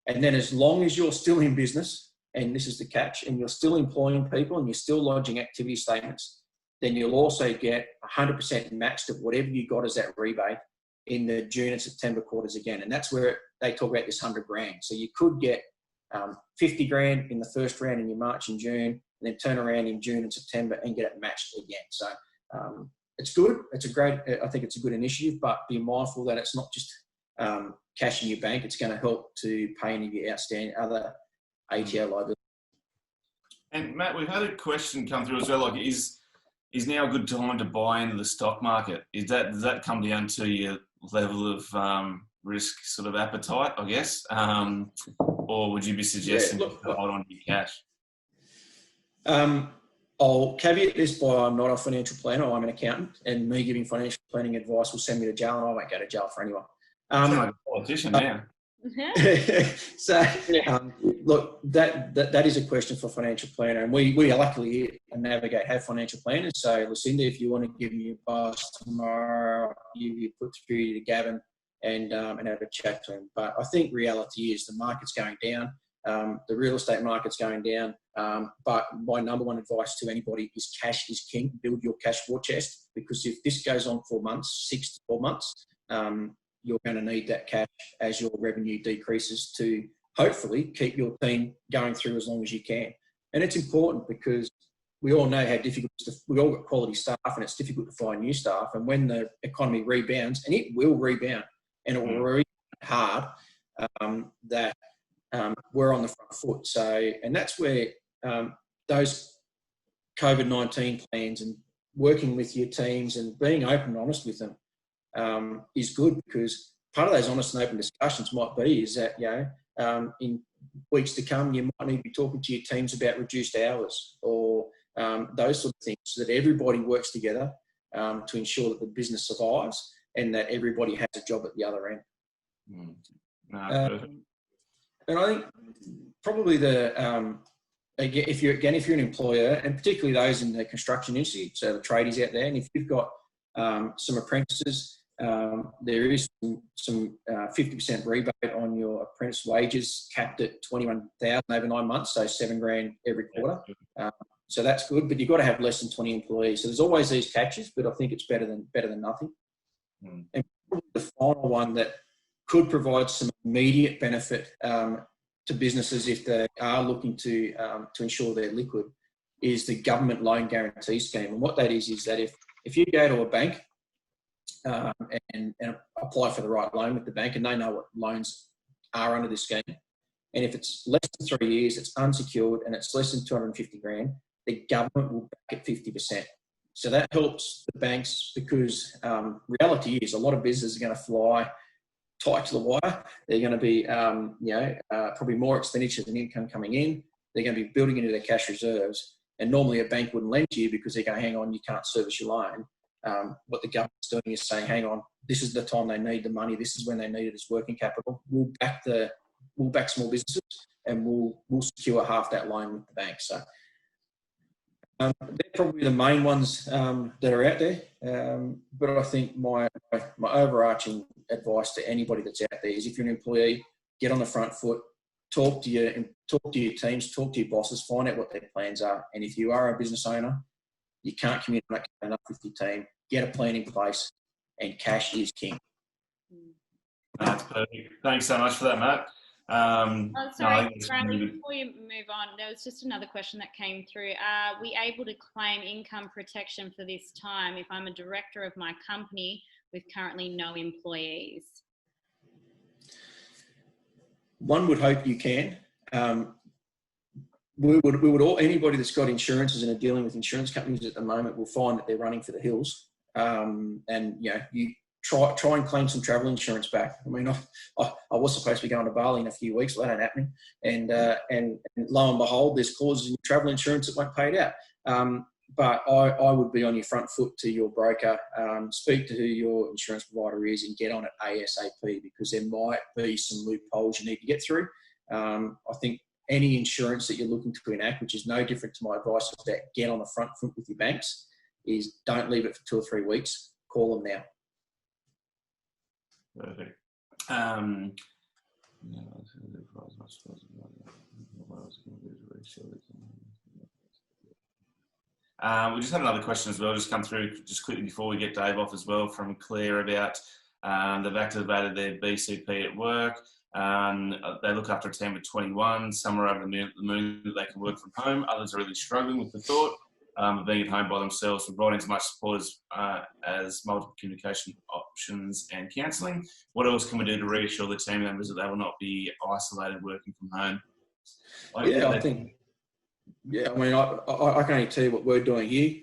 And then as long as you're still in business, and this is the catch, and you're still employing people and you're still lodging activity statements, then you'll also get 100% matched of whatever you got as that rebate in the June and September quarters again. And that's where they talk about this 100 grand. So you could get 50 grand in the first round in your March and June, and then turn around in June and September and get it matched again. So it's good. I think it's a good initiative, but be mindful that it's not just cash in your bank. It's going to help to pay any of your outstanding other ATO liability. And Matt, we've had a question come through as well. Like, is now a good time to buy into the stock market? Does that come down to your level of risk sort of appetite, I guess? Or would you be suggesting to hold on to your cash? I'll caveat this by I'm not a financial planner, I'm an accountant, and me giving financial planning advice will send me to jail, and I won't go to jail for anyone. Sound like a politician now. So, look, that is a question for a financial planner, and we luckily at Navigate have financial planners. So, Lucinda, if you want to give me a pass tomorrow, you put through to Gavin and have a chat to him. But I think reality is the market's going down, the real estate market's going down. But my number one advice to anybody is cash is king. Build your cash war chest, because if this goes on for months, 6 to 12 months, you're going to need that cash as your revenue decreases to hopefully keep your team going through as long as you can. And it's important because we all know how difficult it is. We all got quality staff, and it's difficult to find new staff. And when the economy rebounds, and it will rebound, and it will rebound hard, that we're on the front foot. So, and that's where those COVID-19 plans and working with your teams and being open and honest with them is good, because part of those honest and open discussions might be is that, in weeks to come, you might need to be talking to your teams about reduced hours or those sort of things, so that everybody works together to ensure that the business survives and that everybody has a job at the other end. And I think probably if you're an employer, and particularly those in the construction industry, so the tradies out there, and if you've got some apprentices, there is some 50% rebate on your apprentice wages, capped at 21,000 over 9 months, so $7,000 every quarter. So that's good, but you've got to have less than 20 employees. So there's always these catches, but I think it's better than nothing. And probably the final one that could provide some immediate benefit to businesses if they are looking to ensure they're liquid is the government loan guarantee scheme. And what that is that if you go to a bank and apply for the right loan with the bank, and they know what loans are under this scheme, and if it's less than 3 years, it's unsecured, and it's less than 250 grand, the government will back at 50%. So that helps the banks, because reality is a lot of businesses are going to fly tight to the wire. They're going to be, probably more expenditure than income coming in. They're going to be building into their cash reserves. And normally a bank wouldn't lend to you because they're going, hang on, you can't service your loan. What the government's doing is saying, hang on, this is the time they need the money. This is when they need it as working capital. We'll back small businesses, and we'll secure half that loan with the bank. So they're probably the main ones that are out there. But I think my overarching advice to anybody that's out there is, if you're an employee, get on the front foot, talk to your teams, talk to your bosses, find out what their plans are. And if you are a business owner, you can't communicate enough with your team, get a plan in place, and cash is king. That's perfect. Thanks so much for that, Matt. Sorry, Brandon, before you move on, there was just another question that came through. Are we able to claim income protection for this time if I'm a director of my company with currently no employees? One would hope you can. We would all, anybody that's got insurances and are dealing with insurance companies at the moment will find that they're running for the hills. And you try and claim some travel insurance back. I mean, I was supposed to be going to Bali in a few weeks, but that ain't happening. And lo and behold, there's clauses in your travel insurance that won't pay it out. But I would be on your front foot to your broker, speak to who your insurance provider is, and get on it ASAP, because there might be some loopholes you need to get through. I think any insurance that you're looking to enact, which is no different to my advice about get on the front foot with your banks, is don't leave it for 2 or 3 weeks. Call them now. Perfect. We just had another question as well, just come through just quickly before we get Dave off as well, from Claire about they've activated their BCP at work. They look after a team of 21. Some are over the moon that they can work from home. Others are really struggling with the thought of being at home by themselves, providing as much support as multiple communication options and counselling. What else can we do to reassure the team members that they will not be isolated working from home? I mean, I can only tell you what we're doing here.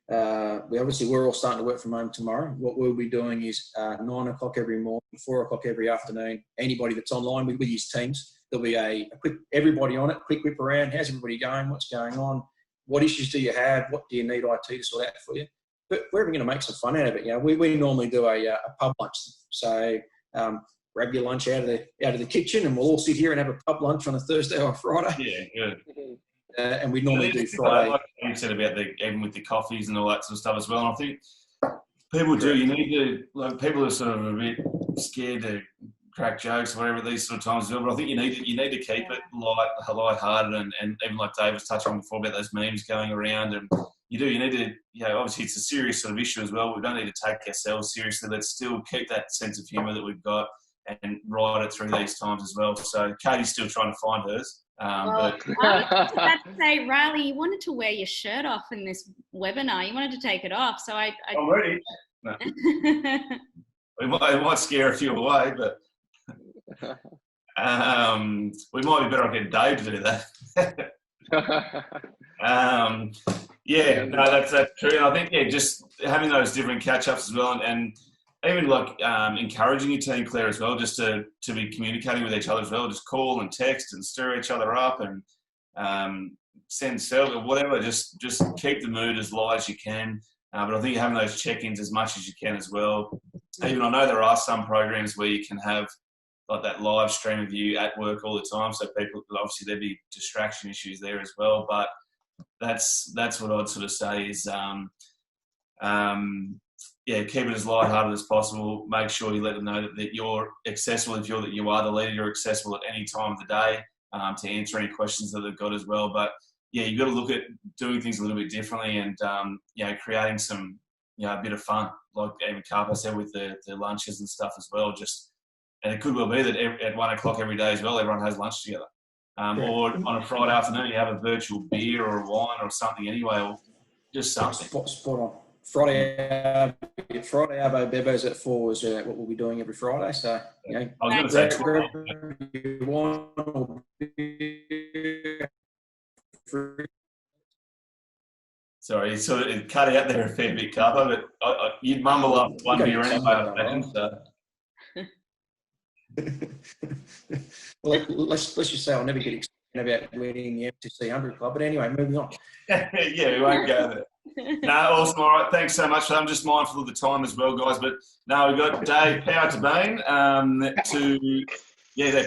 We're all starting to work from home tomorrow. What we'll be doing is 9 o'clock every morning, 4 o'clock every afternoon. Anybody that's online, we use Teams. There'll be a quick, everybody on it, quick whip around. How's everybody going? What's going on? what issues do you have? What do you need IT to sort out for you? But we're even going to make some fun out of it. You know, we normally do a pub lunch. So grab your lunch out of the kitchen, and we'll all sit here and have a pub lunch on a Thursday or a Friday. Yeah, good. And we normally do Friday. Like you said about even with the coffees and all that sort of stuff as well. And I think people do. You need to, like, people are sort of a bit scared to crack jokes or whatever these sort of times as well. But I think you need to keep it light-hearted, and even like Dave was touching on before about those memes going around. And you need to, obviously it's a serious sort of issue as well. We don't need to take ourselves seriously. Let's still keep that sense of humour that we've got and ride it through these times as well. So Katie's still trying to find hers. I was about to say, Riley, you wanted to wear your shirt off in this webinar. You wanted to take it off. So I'm ready. No. It might scare a few away, but we might be better off getting Dave to do that. That's true. And I think, just having those different catch-ups as well, and even like encouraging your team, Claire, as well, just to be communicating with each other as well. Just call and text and stir each other up and send self or whatever. Just keep the mood as light as you can. But I think having those check-ins as much as you can as well. Even I know there are some programs where you can have like that live stream of you at work all the time. So people, obviously there'd be distraction issues there as well. But that's what I'd sort of say is, keep it as lighthearted as possible. Make sure you let them know that you're accessible. If you are the leader, you're accessible at any time of the day to answer any questions that they've got as well. But you've got to look at doing things a little bit differently and creating some a bit of fun, like even Carpo said with the lunches and stuff as well. And it could well be that at 1 o'clock every day as well, everyone has lunch together. Or on a Friday afternoon, you have a virtual beer or a wine or something anyway, or just something. Spot on. Friday Arvo Bebos at 4 is what we'll be doing every Friday. So, I was going to say sorry, you sort of cut out there a fair bit, Carpo, but you'd mumble up one beer anyway, I reckon. So. Well, let's just say I'll never get excited about winning the MCC 100 Club. But anyway, moving on. We won't go there. No, awesome. All right, thanks so much for that. I'm just mindful of the time as well, guys. But no, we've got Dave Power to Bain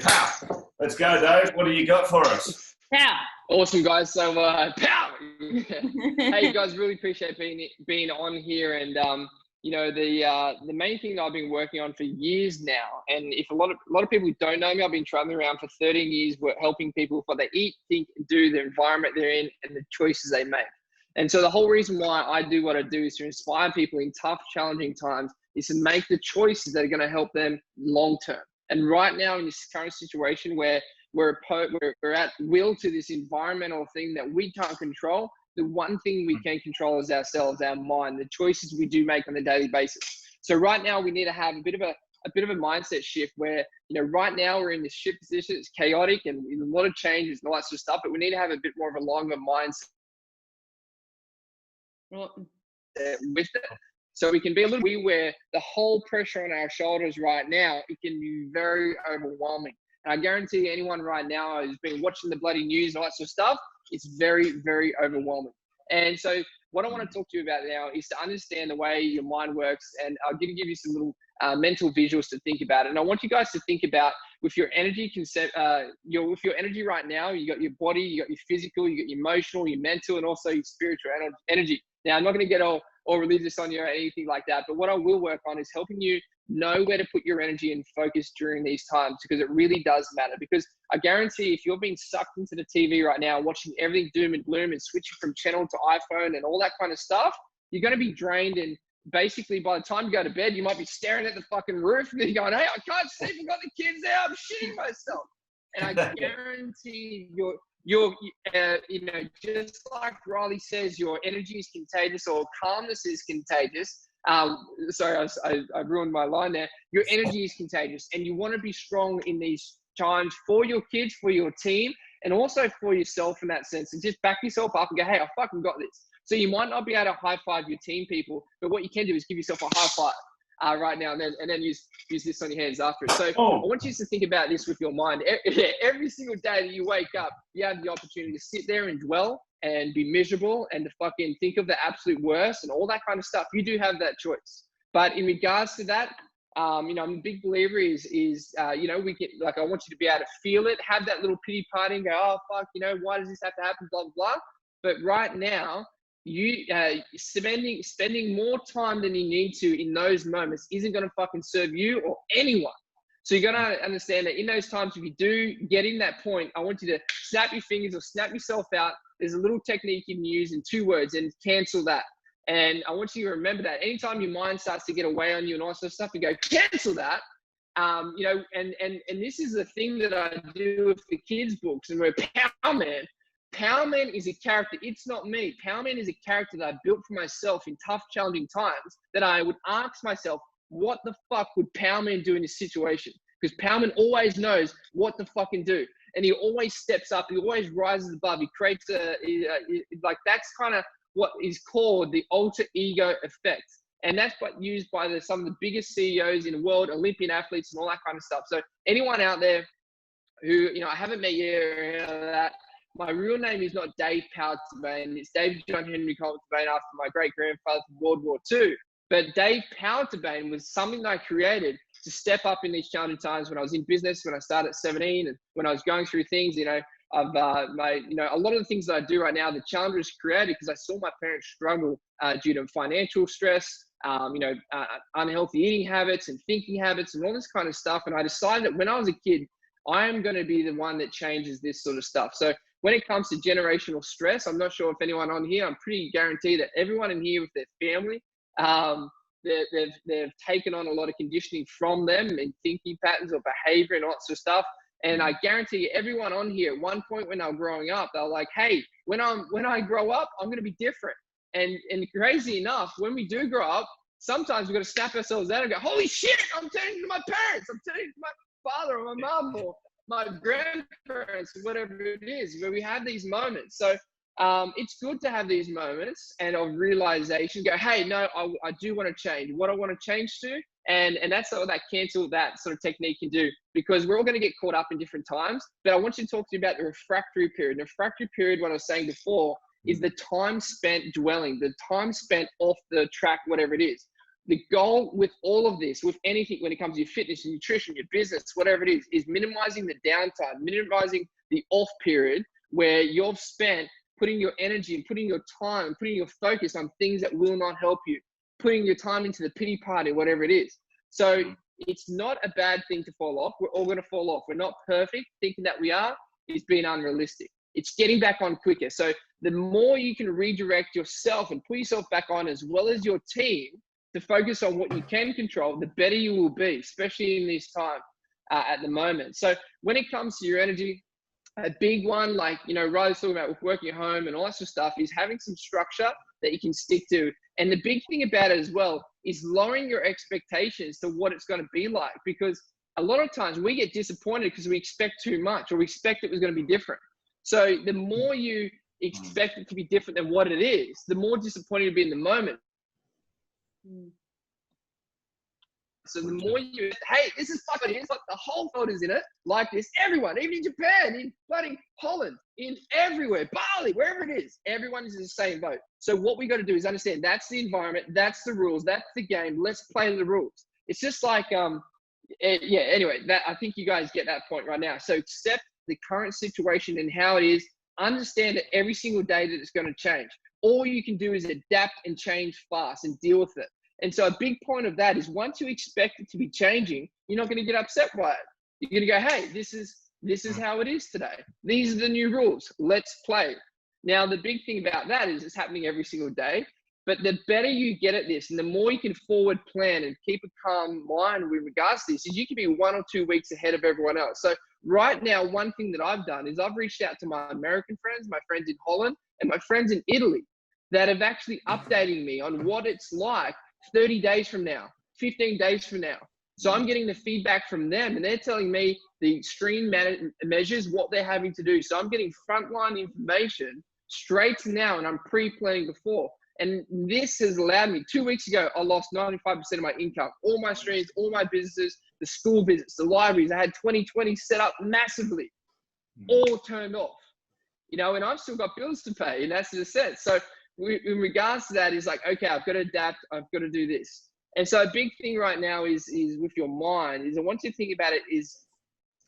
Power. Let's go, Dave. What do you got for us? Power. Awesome, guys. So, power. Hey, guys, really appreciate being on here. And the main thing that I've been working on for years now, and if a lot of people don't know me, I've been traveling around for 13 years, helping people with what they eat, think, do, the environment they're in, and the choices they make. And so the whole reason why I do what I do is to inspire people in tough, challenging times, is to make the choices that are going to help them long term. And right now in this current situation where we're at will to this environmental thing that we can't control, the one thing we can control is ourselves, our mind, the choices we do make on a daily basis. So right now we need to have a bit of a mindset shift where, right now we're in this shit position. It's chaotic and a lot of changes and all that sort of stuff, but we need to have a bit more of a longer mindset with it. So we can be a little bit where the whole pressure on our shoulders right now, it can be very overwhelming. And I guarantee anyone right now who's been watching the bloody news and all that sort of stuff, it's very, very overwhelming. And so what I want to talk to you about now is to understand the way your mind works. And I'm going to give you some little mental visuals to think about. And I want you guys to think about with your energy with your energy right now, you got your body, you got your physical, you got your emotional, your mental, and also your spiritual energy. Now, I'm not going to get all religious on you or anything like that, but what I will work on is helping you know where to put your energy and focus during these times, because it really does matter. Because I guarantee if you're being sucked into the TV right now, watching everything doom and gloom and switching from channel to iPhone and all that kind of stuff, you're going to be drained. And basically by the time you go to bed, you might be staring at the fucking roof and you're going, hey, I can't sleep, I've got the kids out, I'm shitting myself. And I guarantee just like Riley says, your energy is contagious, or calmness is contagious. Sorry, I ruined my line there. Your energy is contagious, and you want to be strong in these times for your kids, for your team, and also for yourself in that sense. And just back yourself up and go, hey, I fucking got this. So you might not be able to high five your team people, but what you can do is give yourself a high five right now, and then use this on your hands after it. So I want you to think about this with your mind. Every single day that you wake up, you have the opportunity to sit there and dwell and be miserable and to fucking think of the absolute worst and all that kind of stuff. You do have that choice. But in regards to that, you know, I'm a big believer is you know, we get, like, I want you to be able to feel it, have that little pity party and go, oh, fuck, you know, why does this have to happen, blah, blah, blah. But right now, you spending more time than you need to in those moments isn't going to fucking serve you or anyone. So you got to understand that in those times, if you do get in that point, I want you to snap your fingers or snap yourself out. There's a little technique you can use in 2 words and cancel that. And I want you to remember that anytime your mind starts to get away on you and all that sort of stuff, you go, cancel that. You know, and this is the thing that I do with the kids' books, and we're Power Man. Power Man is a character. It's not me. Power Man is a character that I built for myself in tough, challenging times, that I would ask myself, what the fuck would Power Man do in this situation? Because Power Man always knows what to fucking do. And he always steps up. He always rises above. He creates like, that's kind of what is called the alter ego effect. And that's what used by some of the biggest CEOs in the world, Olympian athletes and all that kind of stuff. So anyone out there who, you know, I haven't met you or any of that, my real name is not Dave Power-Tabane. It's David John Henry Coulter-Tabane after my great-grandfather from World War II. But Dave Power-Tabane was something that I created to step up in these challenging times when I was in business, when I started at 17, and when I was going through things, you know, of you know, a lot of the things that I do right now, the challenge was created because I saw my parents struggle due to financial stress, you know, unhealthy eating habits and thinking habits and all this kind of stuff. And I decided that when I was a kid, I am going to be the one that changes this sort of stuff. So when it comes to generational stress, I'm not sure if anyone on here, I'm pretty guaranteed that everyone in here with their family, they've taken on a lot of conditioning from them and thinking patterns or behavior and all that sort of stuff. And I guarantee you, everyone on here at one point when they were growing up, they're like, hey, when I grow up, I'm going to be different. And crazy enough, when we do grow up, sometimes we've got to snap ourselves out and go, holy shit, I'm turning to my parents. I'm turning to my father or my mum or my grandparents, whatever it is, where we have these moments. So it's good to have these moments and of realization, go, hey, no, I do want to change. What I want to change to, and that's what that cancel that sort of technique can do, because we're all going to get caught up in different times. But I want you to talk to you about the refractory period. The refractory period, what I was saying before, is the time spent dwelling, the time spent off the track, whatever it is. The goal with all of this, with anything when it comes to your fitness, your nutrition, your business, whatever it is minimizing the downtime, minimizing the off period where you've spent putting your energy and putting your time and putting your focus on things that will not help you, putting your time into the pity party, whatever it is. So it's not a bad thing to fall off. We're all going to fall off. We're not perfect. Thinking that we are is being unrealistic. It's getting back on quicker. So the more you can redirect yourself and put yourself back on, as well as your team, to focus on what you can control, the better you will be, especially in this time at the moment. So when it comes to your energy, a big one, like, you know, Riley's talking about with working at home and all that sort of stuff, is having some structure that you can stick to. And the big thing about it as well is lowering your expectations to what it's going to be like, because a lot of times we get disappointed because we expect too much, or we expect it was going to be different. So the more you expect it to be different than what it is, the more disappointed you'll be in the moment. So the more you, hey, this is fucking, it's like the whole world is in it, like this. Everyone, even in Japan, in bloody Holland, in everywhere, Bali, wherever it is, everyone is in the same boat. So what we got to do is understand that's the environment, that's the rules, that's the game. Let's play the rules. It's just like, yeah. Anyway, that I think you guys get that point right now. So accept the current situation and how it is. Understand that every single day that it's going to change. All you can do is adapt and change fast and deal with it. And so a big point of that is once you expect it to be changing, you're not going to get upset by it. You're going to go, hey, this is how it is today. These are the new rules. Let's play. Now, the big thing about that is it's happening every single day. But the better you get at this and the more you can forward plan and keep a calm mind with regards to this, is you can be 1 or 2 weeks ahead of everyone else. So right now, one thing that I've done is I've reached out to my American friends, my friends in Holland, and my friends in Italy that have actually updating me on what it's like 30 days from now, 15 days from now. So I'm getting the feedback from them and they're telling me the extreme measures, what they're having to do. So I'm getting frontline information straight to now, and I'm pre-planning before. And this has allowed me, 2 weeks ago, I lost 95% of my income, all my streams, all my businesses, the school visits, the libraries. I had 2020 set up massively, all turned off. you know, and I've still got bills to pay, and that's the sense. So in regards to that is like, okay, I've got to adapt, I've got to do this. And so a big thing right now is with your mind is I want you to think about it is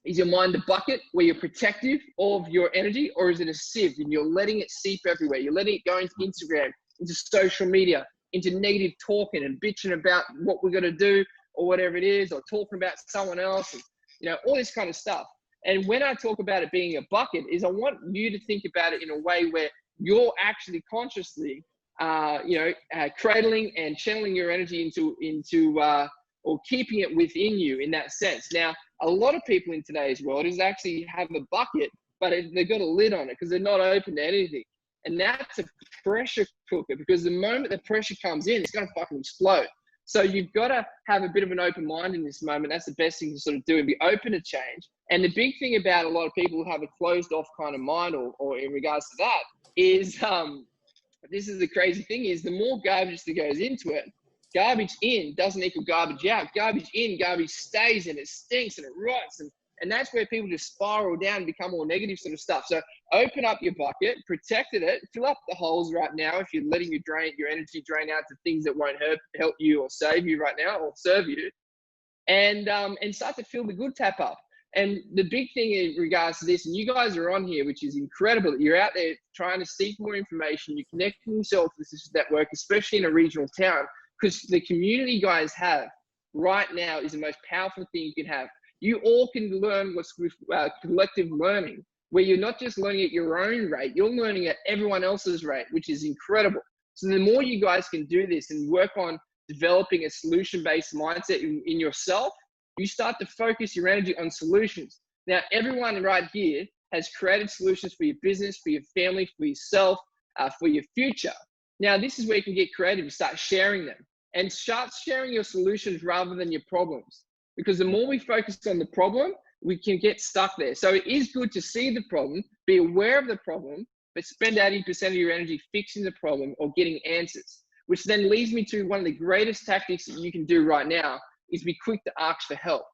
your mind a bucket where you're protective of your energy, or is it a sieve and you're letting it seep everywhere? You're letting it go into Instagram, into social media, into negative talking and bitching about what we're going to do or whatever it is, or talking about someone else, and, you know, all this kind of stuff. And when I talk about it being a bucket is I want you to think about it in a way where you're actually consciously, cradling and channeling your energy into or keeping it within you in that sense. Now, a lot of people in today's world is actually have a bucket, but they've got a lid on it because they're not open to anything. And that's a pressure cooker, because the moment the pressure comes in, it's going to fucking explode. So you've got to have a bit of an open mind in this moment. That's the best thing to sort of do, and be open to change. And the big thing about a lot of people who have a closed off kind of mind, or in regards to that, is this is the crazy thing, is the more garbage that goes into it, garbage in doesn't equal garbage out. Garbage in, garbage stays, and it stinks and it rots, and that's where people just spiral down and become all negative sort of stuff. So open up your bucket, protected it, fill up the holes right now if you're letting your energy drain out to things that won't help you or save you right now or serve you, and start to fill the good tap up. And the big thing in regards to this, and you guys are on here, which is incredible, that you're out there trying to seek more information, you're connecting yourself with this network, especially in a regional town, because the community you guys have right now is the most powerful thing you can have. You all can learn what's collective learning, where you're not just learning at your own rate, you're learning at everyone else's rate, which is incredible. So the more you guys can do this and work on developing a solution-based mindset in yourself, you start to focus your energy on solutions. Now, everyone right here has created solutions for your business, for your family, for yourself, for your future. Now, this is where you can get creative and start sharing them, and start sharing your solutions rather than your problems. Because the more we focus on the problem, we can get stuck there. So it is good to see the problem, be aware of the problem, but spend 80% of your energy fixing the problem or getting answers, which then leads me to one of the greatest tactics that you can do right now is be quick to ask for help.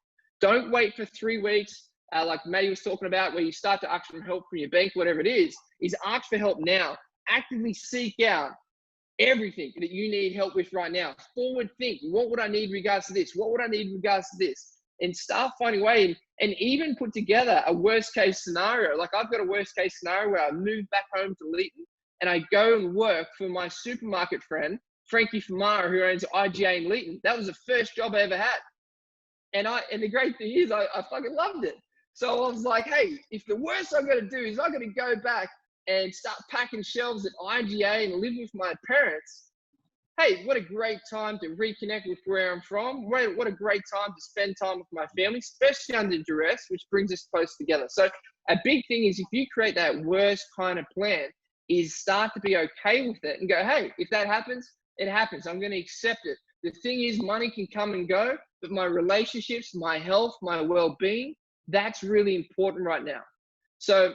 Don't wait for 3 weeks, like Maddie was talking about, where you start to ask for help from your bank, whatever it is ask for help now. Actively seek out everything that you need help with right now. Forward think, what would I need in regards to this? What would I need in regards to this? And start finding a way, and even put together a worst case scenario. Like I've got a worst case scenario where I move back home to Leeton and I go and work for my supermarket friend, Frankie Famara, who owns IGA in Leeton. That was the first job I ever had. And the great thing is I fucking loved it. So I was like, hey, if the worst I'm going to do is I'm going to go back and start packing shelves at IGA and live with my parents, hey, what a great time to reconnect with where I'm from. What a great time to spend time with my family, especially under duress, which brings us close together. So a big thing is, if you create that worst kind of plan, is start to be okay with it and go, hey, if that happens, it happens. I'm going to accept it. The thing is, money can come and go, but my relationships, my health, my well-being, that's really important right now. So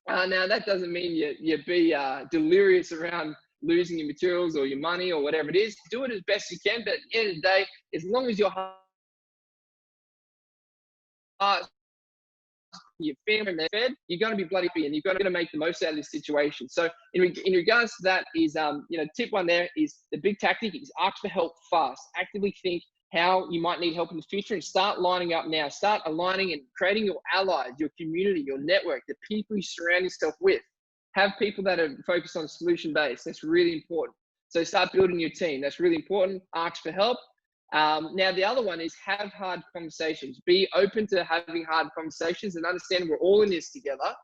now that doesn't mean you be delirious around losing your materials or your money or whatever it is. Do it as best you can, but at the end of the day, as long as your heart, your family and fed, you're going to be bloody happy, and you've got to make the most out of this situation. So in regards to that is, tip one there is, the big tactic is ask for help fast. Actively think how you might need help in the future, and start lining up now. Start aligning and creating your allies, your community, your network, the people you surround yourself with. Have people that are focused on solution based. That's really important. So start building your team. That's really important. Ask for help. Now, the other one is have hard conversations. Be open to having hard conversations and understand we're all in this together.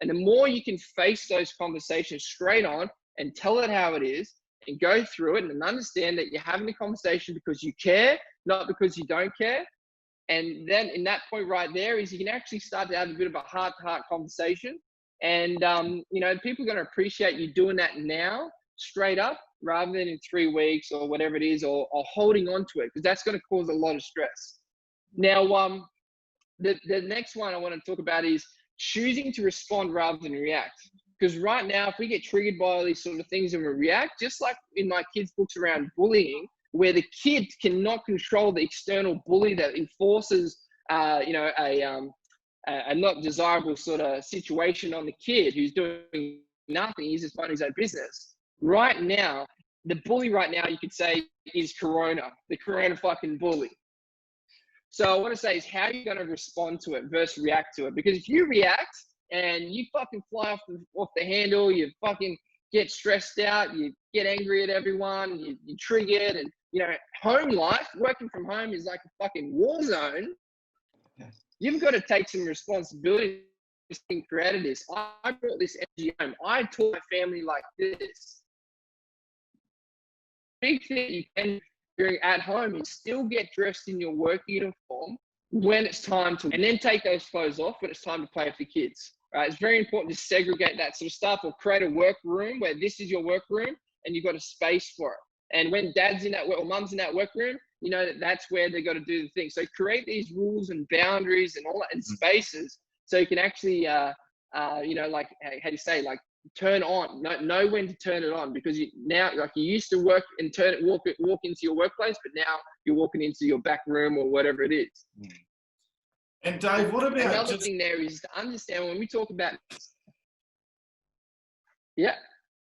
And the more you can face those conversations straight on and tell it how it is and go through it and understand that you're having the conversation because you care, not because you don't care. And then in that point right there is you can actually start to have a bit of a heart-to-heart conversation. And, people are going to appreciate you doing that now, straight up, rather than in 3 weeks or whatever it is, or holding on to it, because that's going to cause a lot of stress. Now, the next one I want to talk about is choosing to respond rather than react. Because right now, if we get triggered by all these sort of things and we react, just like in my kids' books around bullying, where the kid cannot control the external bully that enforces, a not desirable sort of situation on the kid who's doing nothing. He's just minding his own business. Right now, the bully right now, you could say, is Corona, the Corona fucking bully. So I want to say is how you're going to respond to it versus react to it. Because if you react and you fucking fly off the handle, you fucking get stressed out, you get angry at everyone, you triggered, and you know, home life, working from home is like a fucking war zone. You've got to take some responsibility for creating this. I brought this energy home. I taught my family like this. Big thing you can do at home is still get dressed in your work uniform when it's time to, and then take those clothes off when it's time to play with the kids. Right? It's very important to segregate that sort of stuff, or create a work room where this is your work room and you've got a space for it. And when dad's in that work or mum's in that work room, you know that's where they got to do the thing. So create these rules and boundaries and all that, and spaces, so you can actually, you know, like how do you say, like turn on, know when to turn it on, because now, like you used to work and walk into your workplace, but now you're walking into your back room or whatever it is. And Dave, what about another thing there is to understand when we talk about, yeah.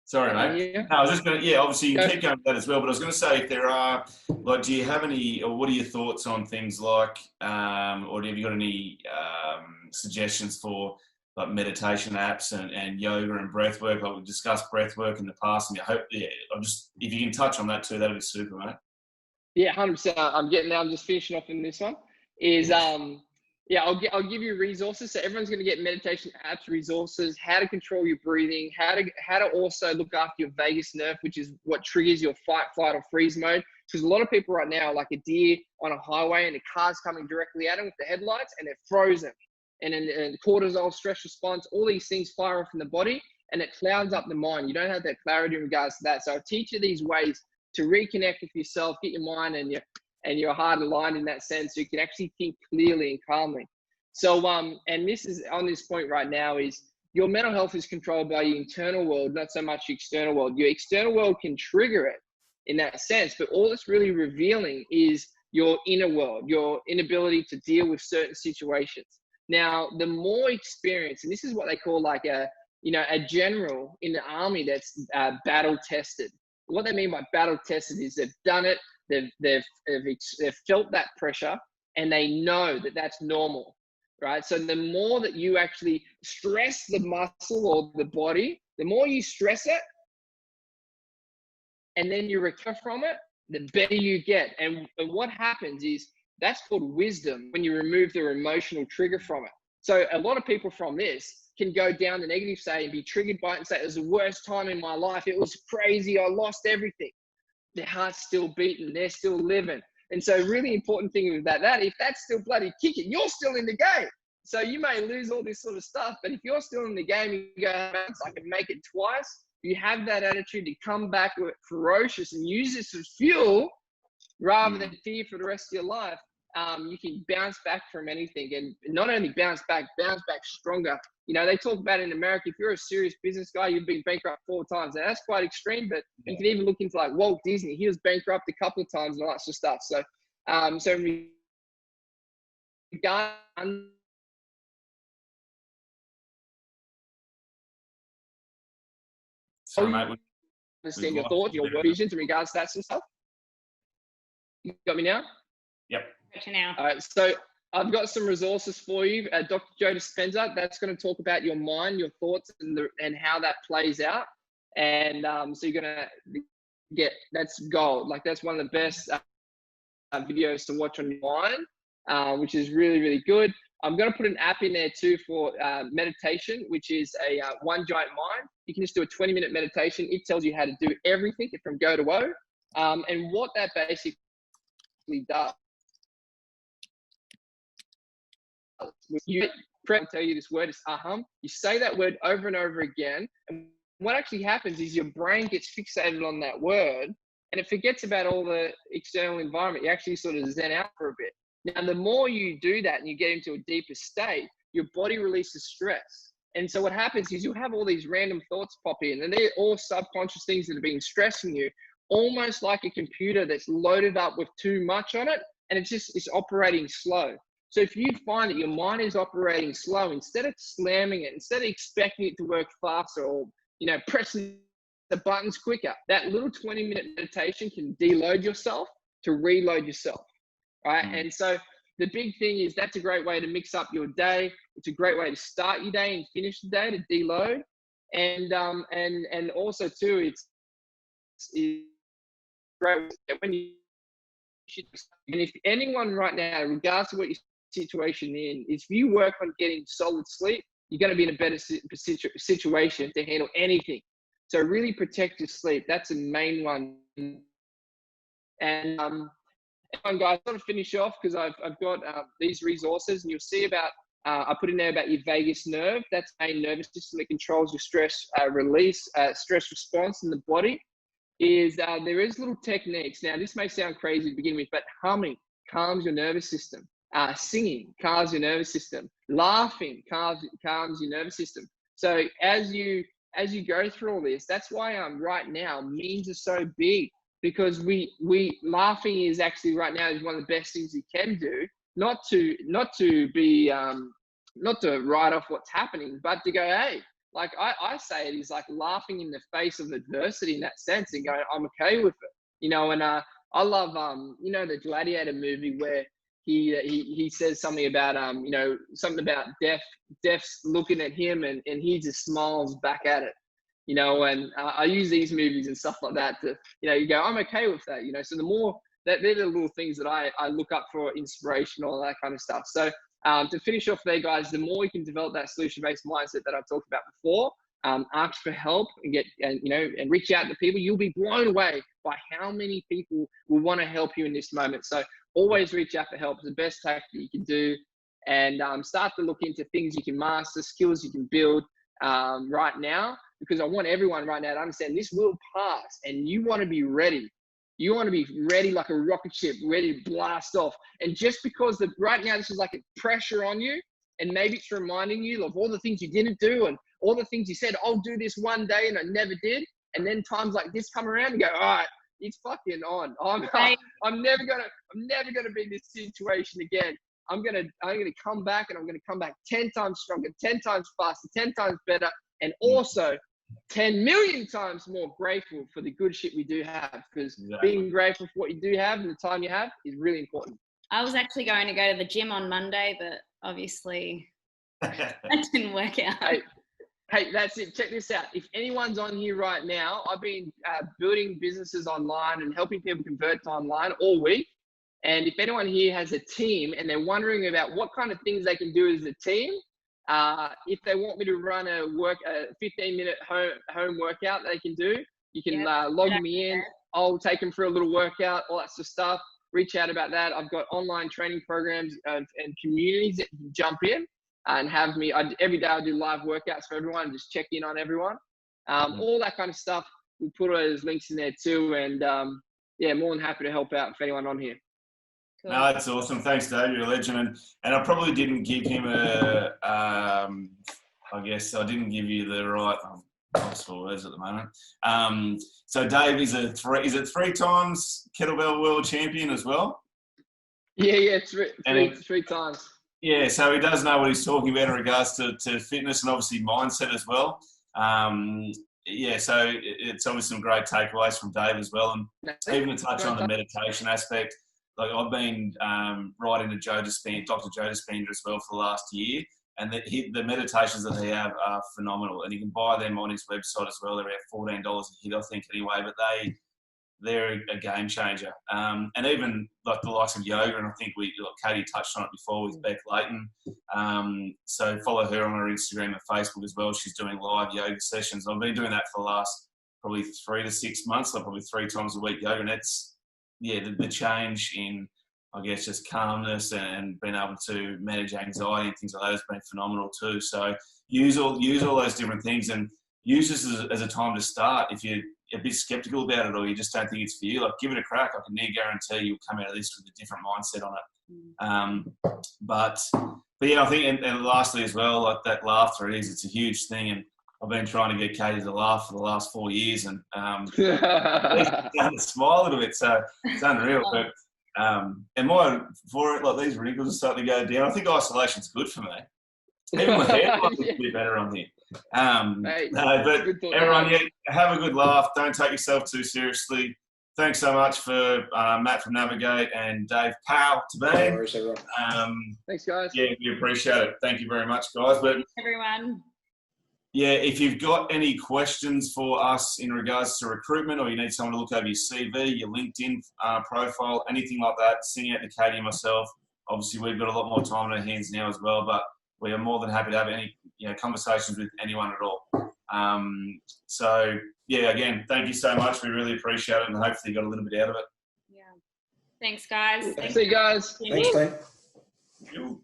Sorry, mate. Yeah. No, I was just going to, yeah, obviously you can keep going with that as well, but I was going to say, if there are, like, do you have any, or what are your thoughts on things like, or have you got any suggestions for like meditation apps and yoga and breath work? Like we've discussed breath work in the past, and I hope, yeah, if you can touch on that too, that'd be super, mate. Yeah, 100%. I'm just finishing off in this one. Yeah, I'll give you resources. So everyone's going to get meditation apps, resources, how to control your breathing, how to also look after your vagus nerve, which is what triggers your fight, flight, or freeze mode. Because a lot of people right now are like a deer on a highway, and the car's coming directly at them with the headlights, and they're frozen. And then cortisol, stress response, all these things fire off in the body, and it clouds up the mind. You don't have that clarity in regards to that. So I'll teach you these ways to reconnect with yourself, get your mind and your heart aligned in that sense, so you can actually think clearly and calmly. So, and this is on this point right now, is your mental health is controlled by your internal world, not so much your external world. Your external world can trigger it in that sense, but all it's really revealing is your inner world, your inability to deal with certain situations. Now, the more experience, and this is what they call like a general in the army that's battle tested. What they mean by battle tested is they've done it, they've felt that pressure, and they know that that's normal, right? So the more that you actually stress the muscle or the body, the more you stress it, and then you recover from it, the better you get. And what happens is that's called wisdom, when you remove the emotional trigger from it. So a lot of people from this can go down the negative side and be triggered by it and say, it was the worst time in my life. It was crazy. I lost everything. Their heart's still beating. They're still living. And so really important thing with that, if that's still bloody kicking, you're still in the game. So you may lose all this sort of stuff, but if you're still in the game, you go, I can make it twice. You have that attitude to come back with ferocious and use this as fuel rather than fear for the rest of your life. You can bounce back from anything, and not only bounce back stronger. You know, they talk about in America, if you're a serious business guy, you've been bankrupt 4 times. Now that's quite extreme, but you can even look into like Walt Disney. He was bankrupt a couple of times and all that sort of stuff. So, Sorry, mate. Understand your thoughts, your visions in regards to that sort of stuff. You got me now? Yep. Now. All right, so I've got some resources for you. Dr. Joe Dispenza, that's going to talk about your mind, your thoughts, and how that plays out. And so you're going to get, that's gold. Like that's one of the best videos to watch on your mind, which is really, really good. I'm going to put an app in there too for meditation, which is a One Giant Mind. You can just do a 20-minute meditation. It tells you how to do everything from go to woe. And what that basically does, I'll tell you this word is aham. You say that word over and over again, and what actually happens is your brain gets fixated on that word, and it forgets about all the external environment. You actually sort of zen out for a bit. Now, the more you do that and you get into a deeper state, your body releases stress. And so what happens is you have all these random thoughts pop in, and they're all subconscious things that have been stressing you, almost like a computer that's loaded up with too much on it, and it's operating slow. So if you find that your mind is operating slow, instead of slamming it, instead of expecting it to work faster or, pressing the buttons quicker, that little 20-minute meditation can deload yourself to reload yourself, right? And so the big thing is that's a great way to mix up your day. It's a great way to start your day and finish the day, to deload. And also too, it's great when you, and if anyone right now, regardless of what your situation is, if you work on getting solid sleep, you're going to be in a better situation to handle anything. So really protect your sleep. That's the main one. And guys, I want to finish off because I've got these resources, and you'll see about, I put in there about your vagus nerve. That's the main nervous system that controls your stress release, stress response in the body. There is little techniques. Now, this may sound crazy to begin with, but humming calms your nervous system. Singing calms your nervous system. Laughing calms your nervous system. So as you go through all this, that's why right now memes are so big, because we laughing is actually right now is one of the best things you can do. Not to write off what's happening, but to go, hey, like I say it is like laughing in the face of adversity in that sense and going, I'm okay with it, and I love the Gladiator movie where he says something about something about death's looking at him and he just smiles back at it, and I use these movies and stuff like that to, you go, I'm okay with that, so the more that, they're the little things that I look up for inspiration, all that kind of stuff. So to finish off there, guys, the more you can develop that solution-based mindset that I talked about before, ask for help and reach out to people. You'll be blown away by how many people will want to help you in this moment. So always reach out for help. It's the best tactic you can do, and start to look into things you can master, skills you can build right now, because I want everyone right now to understand this will pass, and you want to be ready. You want to be ready like a rocket ship, ready to blast off. And just because right now this is like a pressure on you, and maybe it's reminding you of all the things you didn't do and all the things you said, I'll do this one day and I never did. And then times like this come around and go, all right, it's fucking on. I'm never gonna be in this situation again. I'm gonna come back, and I'm gonna come back 10 times stronger, 10 times faster, 10 times better, and also 10 million times more grateful for the good shit we do have, because being grateful for what you do have and the time you have is really important. I was actually going to go to the gym on Monday, but obviously that didn't work out. Hey, that's it. Check this out. If anyone's on here right now, I've been building businesses online and helping people convert to online all week. And if anyone here has a team and they're wondering about what kind of things they can do as a team, if they want me to run a 15-minute home workout they can do, you can log me in. I'll take them for a little workout, all that sort of stuff. Reach out about that. I've got online training programs and communities that you can jump in and have me. Every day I do live workouts for everyone, just check in on everyone. All that kind of stuff. We'll put all those links in there too. And more than happy to help out for anyone on here. Cool. No, that's awesome. Thanks, Dave. You're a legend. And I probably didn't give him I guess I didn't give you the right possible words at the moment. So Dave is three times kettlebell world champion as well? Yeah, three times. Yeah, so he does know what he's talking about in regards to fitness and obviously mindset as well. So it's obviously some great takeaways from Dave as well. And even to touch on the meditation aspect, like I've been writing to Dr. Joe Dispenza as well for the last year, and the meditations that he have are phenomenal. And you can buy them on his website as well. They're about $14 a hit, I think, anyway. But they're a game changer. And even like the likes of yoga, and I think Katie touched on it before with Beck Layton. So follow her on her Instagram and Facebook as well. She's doing live yoga sessions. I've been doing that for the last probably 3 to 6 months, so probably 3 times a week yoga. And it's, the change in, I guess, just calmness and being able to manage anxiety and things like that has been phenomenal too. So use all those different things, and use this as a time to start. If you're a bit skeptical about it or you just don't think it's for you, like give it a crack. I can near guarantee you'll come out of this with a different mindset on it. But I think, and lastly as well, like that laughter it's a huge thing. And I've been trying to get Katie to laugh for the last 4 years, and at least starting to smile a little bit. So it's unreal. But And my for like these wrinkles are starting to go down. I think isolation's good for me. Even my hair looks a bit better on here. Mate, No, but good thought. everyone, yeah, have a good laugh. Don't take yourself too seriously. Thanks so much for Matt from Navigate and Dave Powell to No be. worries, everyone. Thanks, guys. Yeah, we appreciate it. Thank you very much, guys. But Everyone. yeah, if you've got any questions for us in regards to recruitment, or you need someone to look over your CV, your LinkedIn profile, anything like that, sing out to Katie and myself. Obviously, we've got a lot more time on our hands now as well, but we are more than happy to have any conversations with anyone at all. So, yeah, again, thank you so much. We really appreciate it, and hopefully you got a little bit out of it. Yeah. Thanks, guys. See you guys. Thanks, Dave. Cool.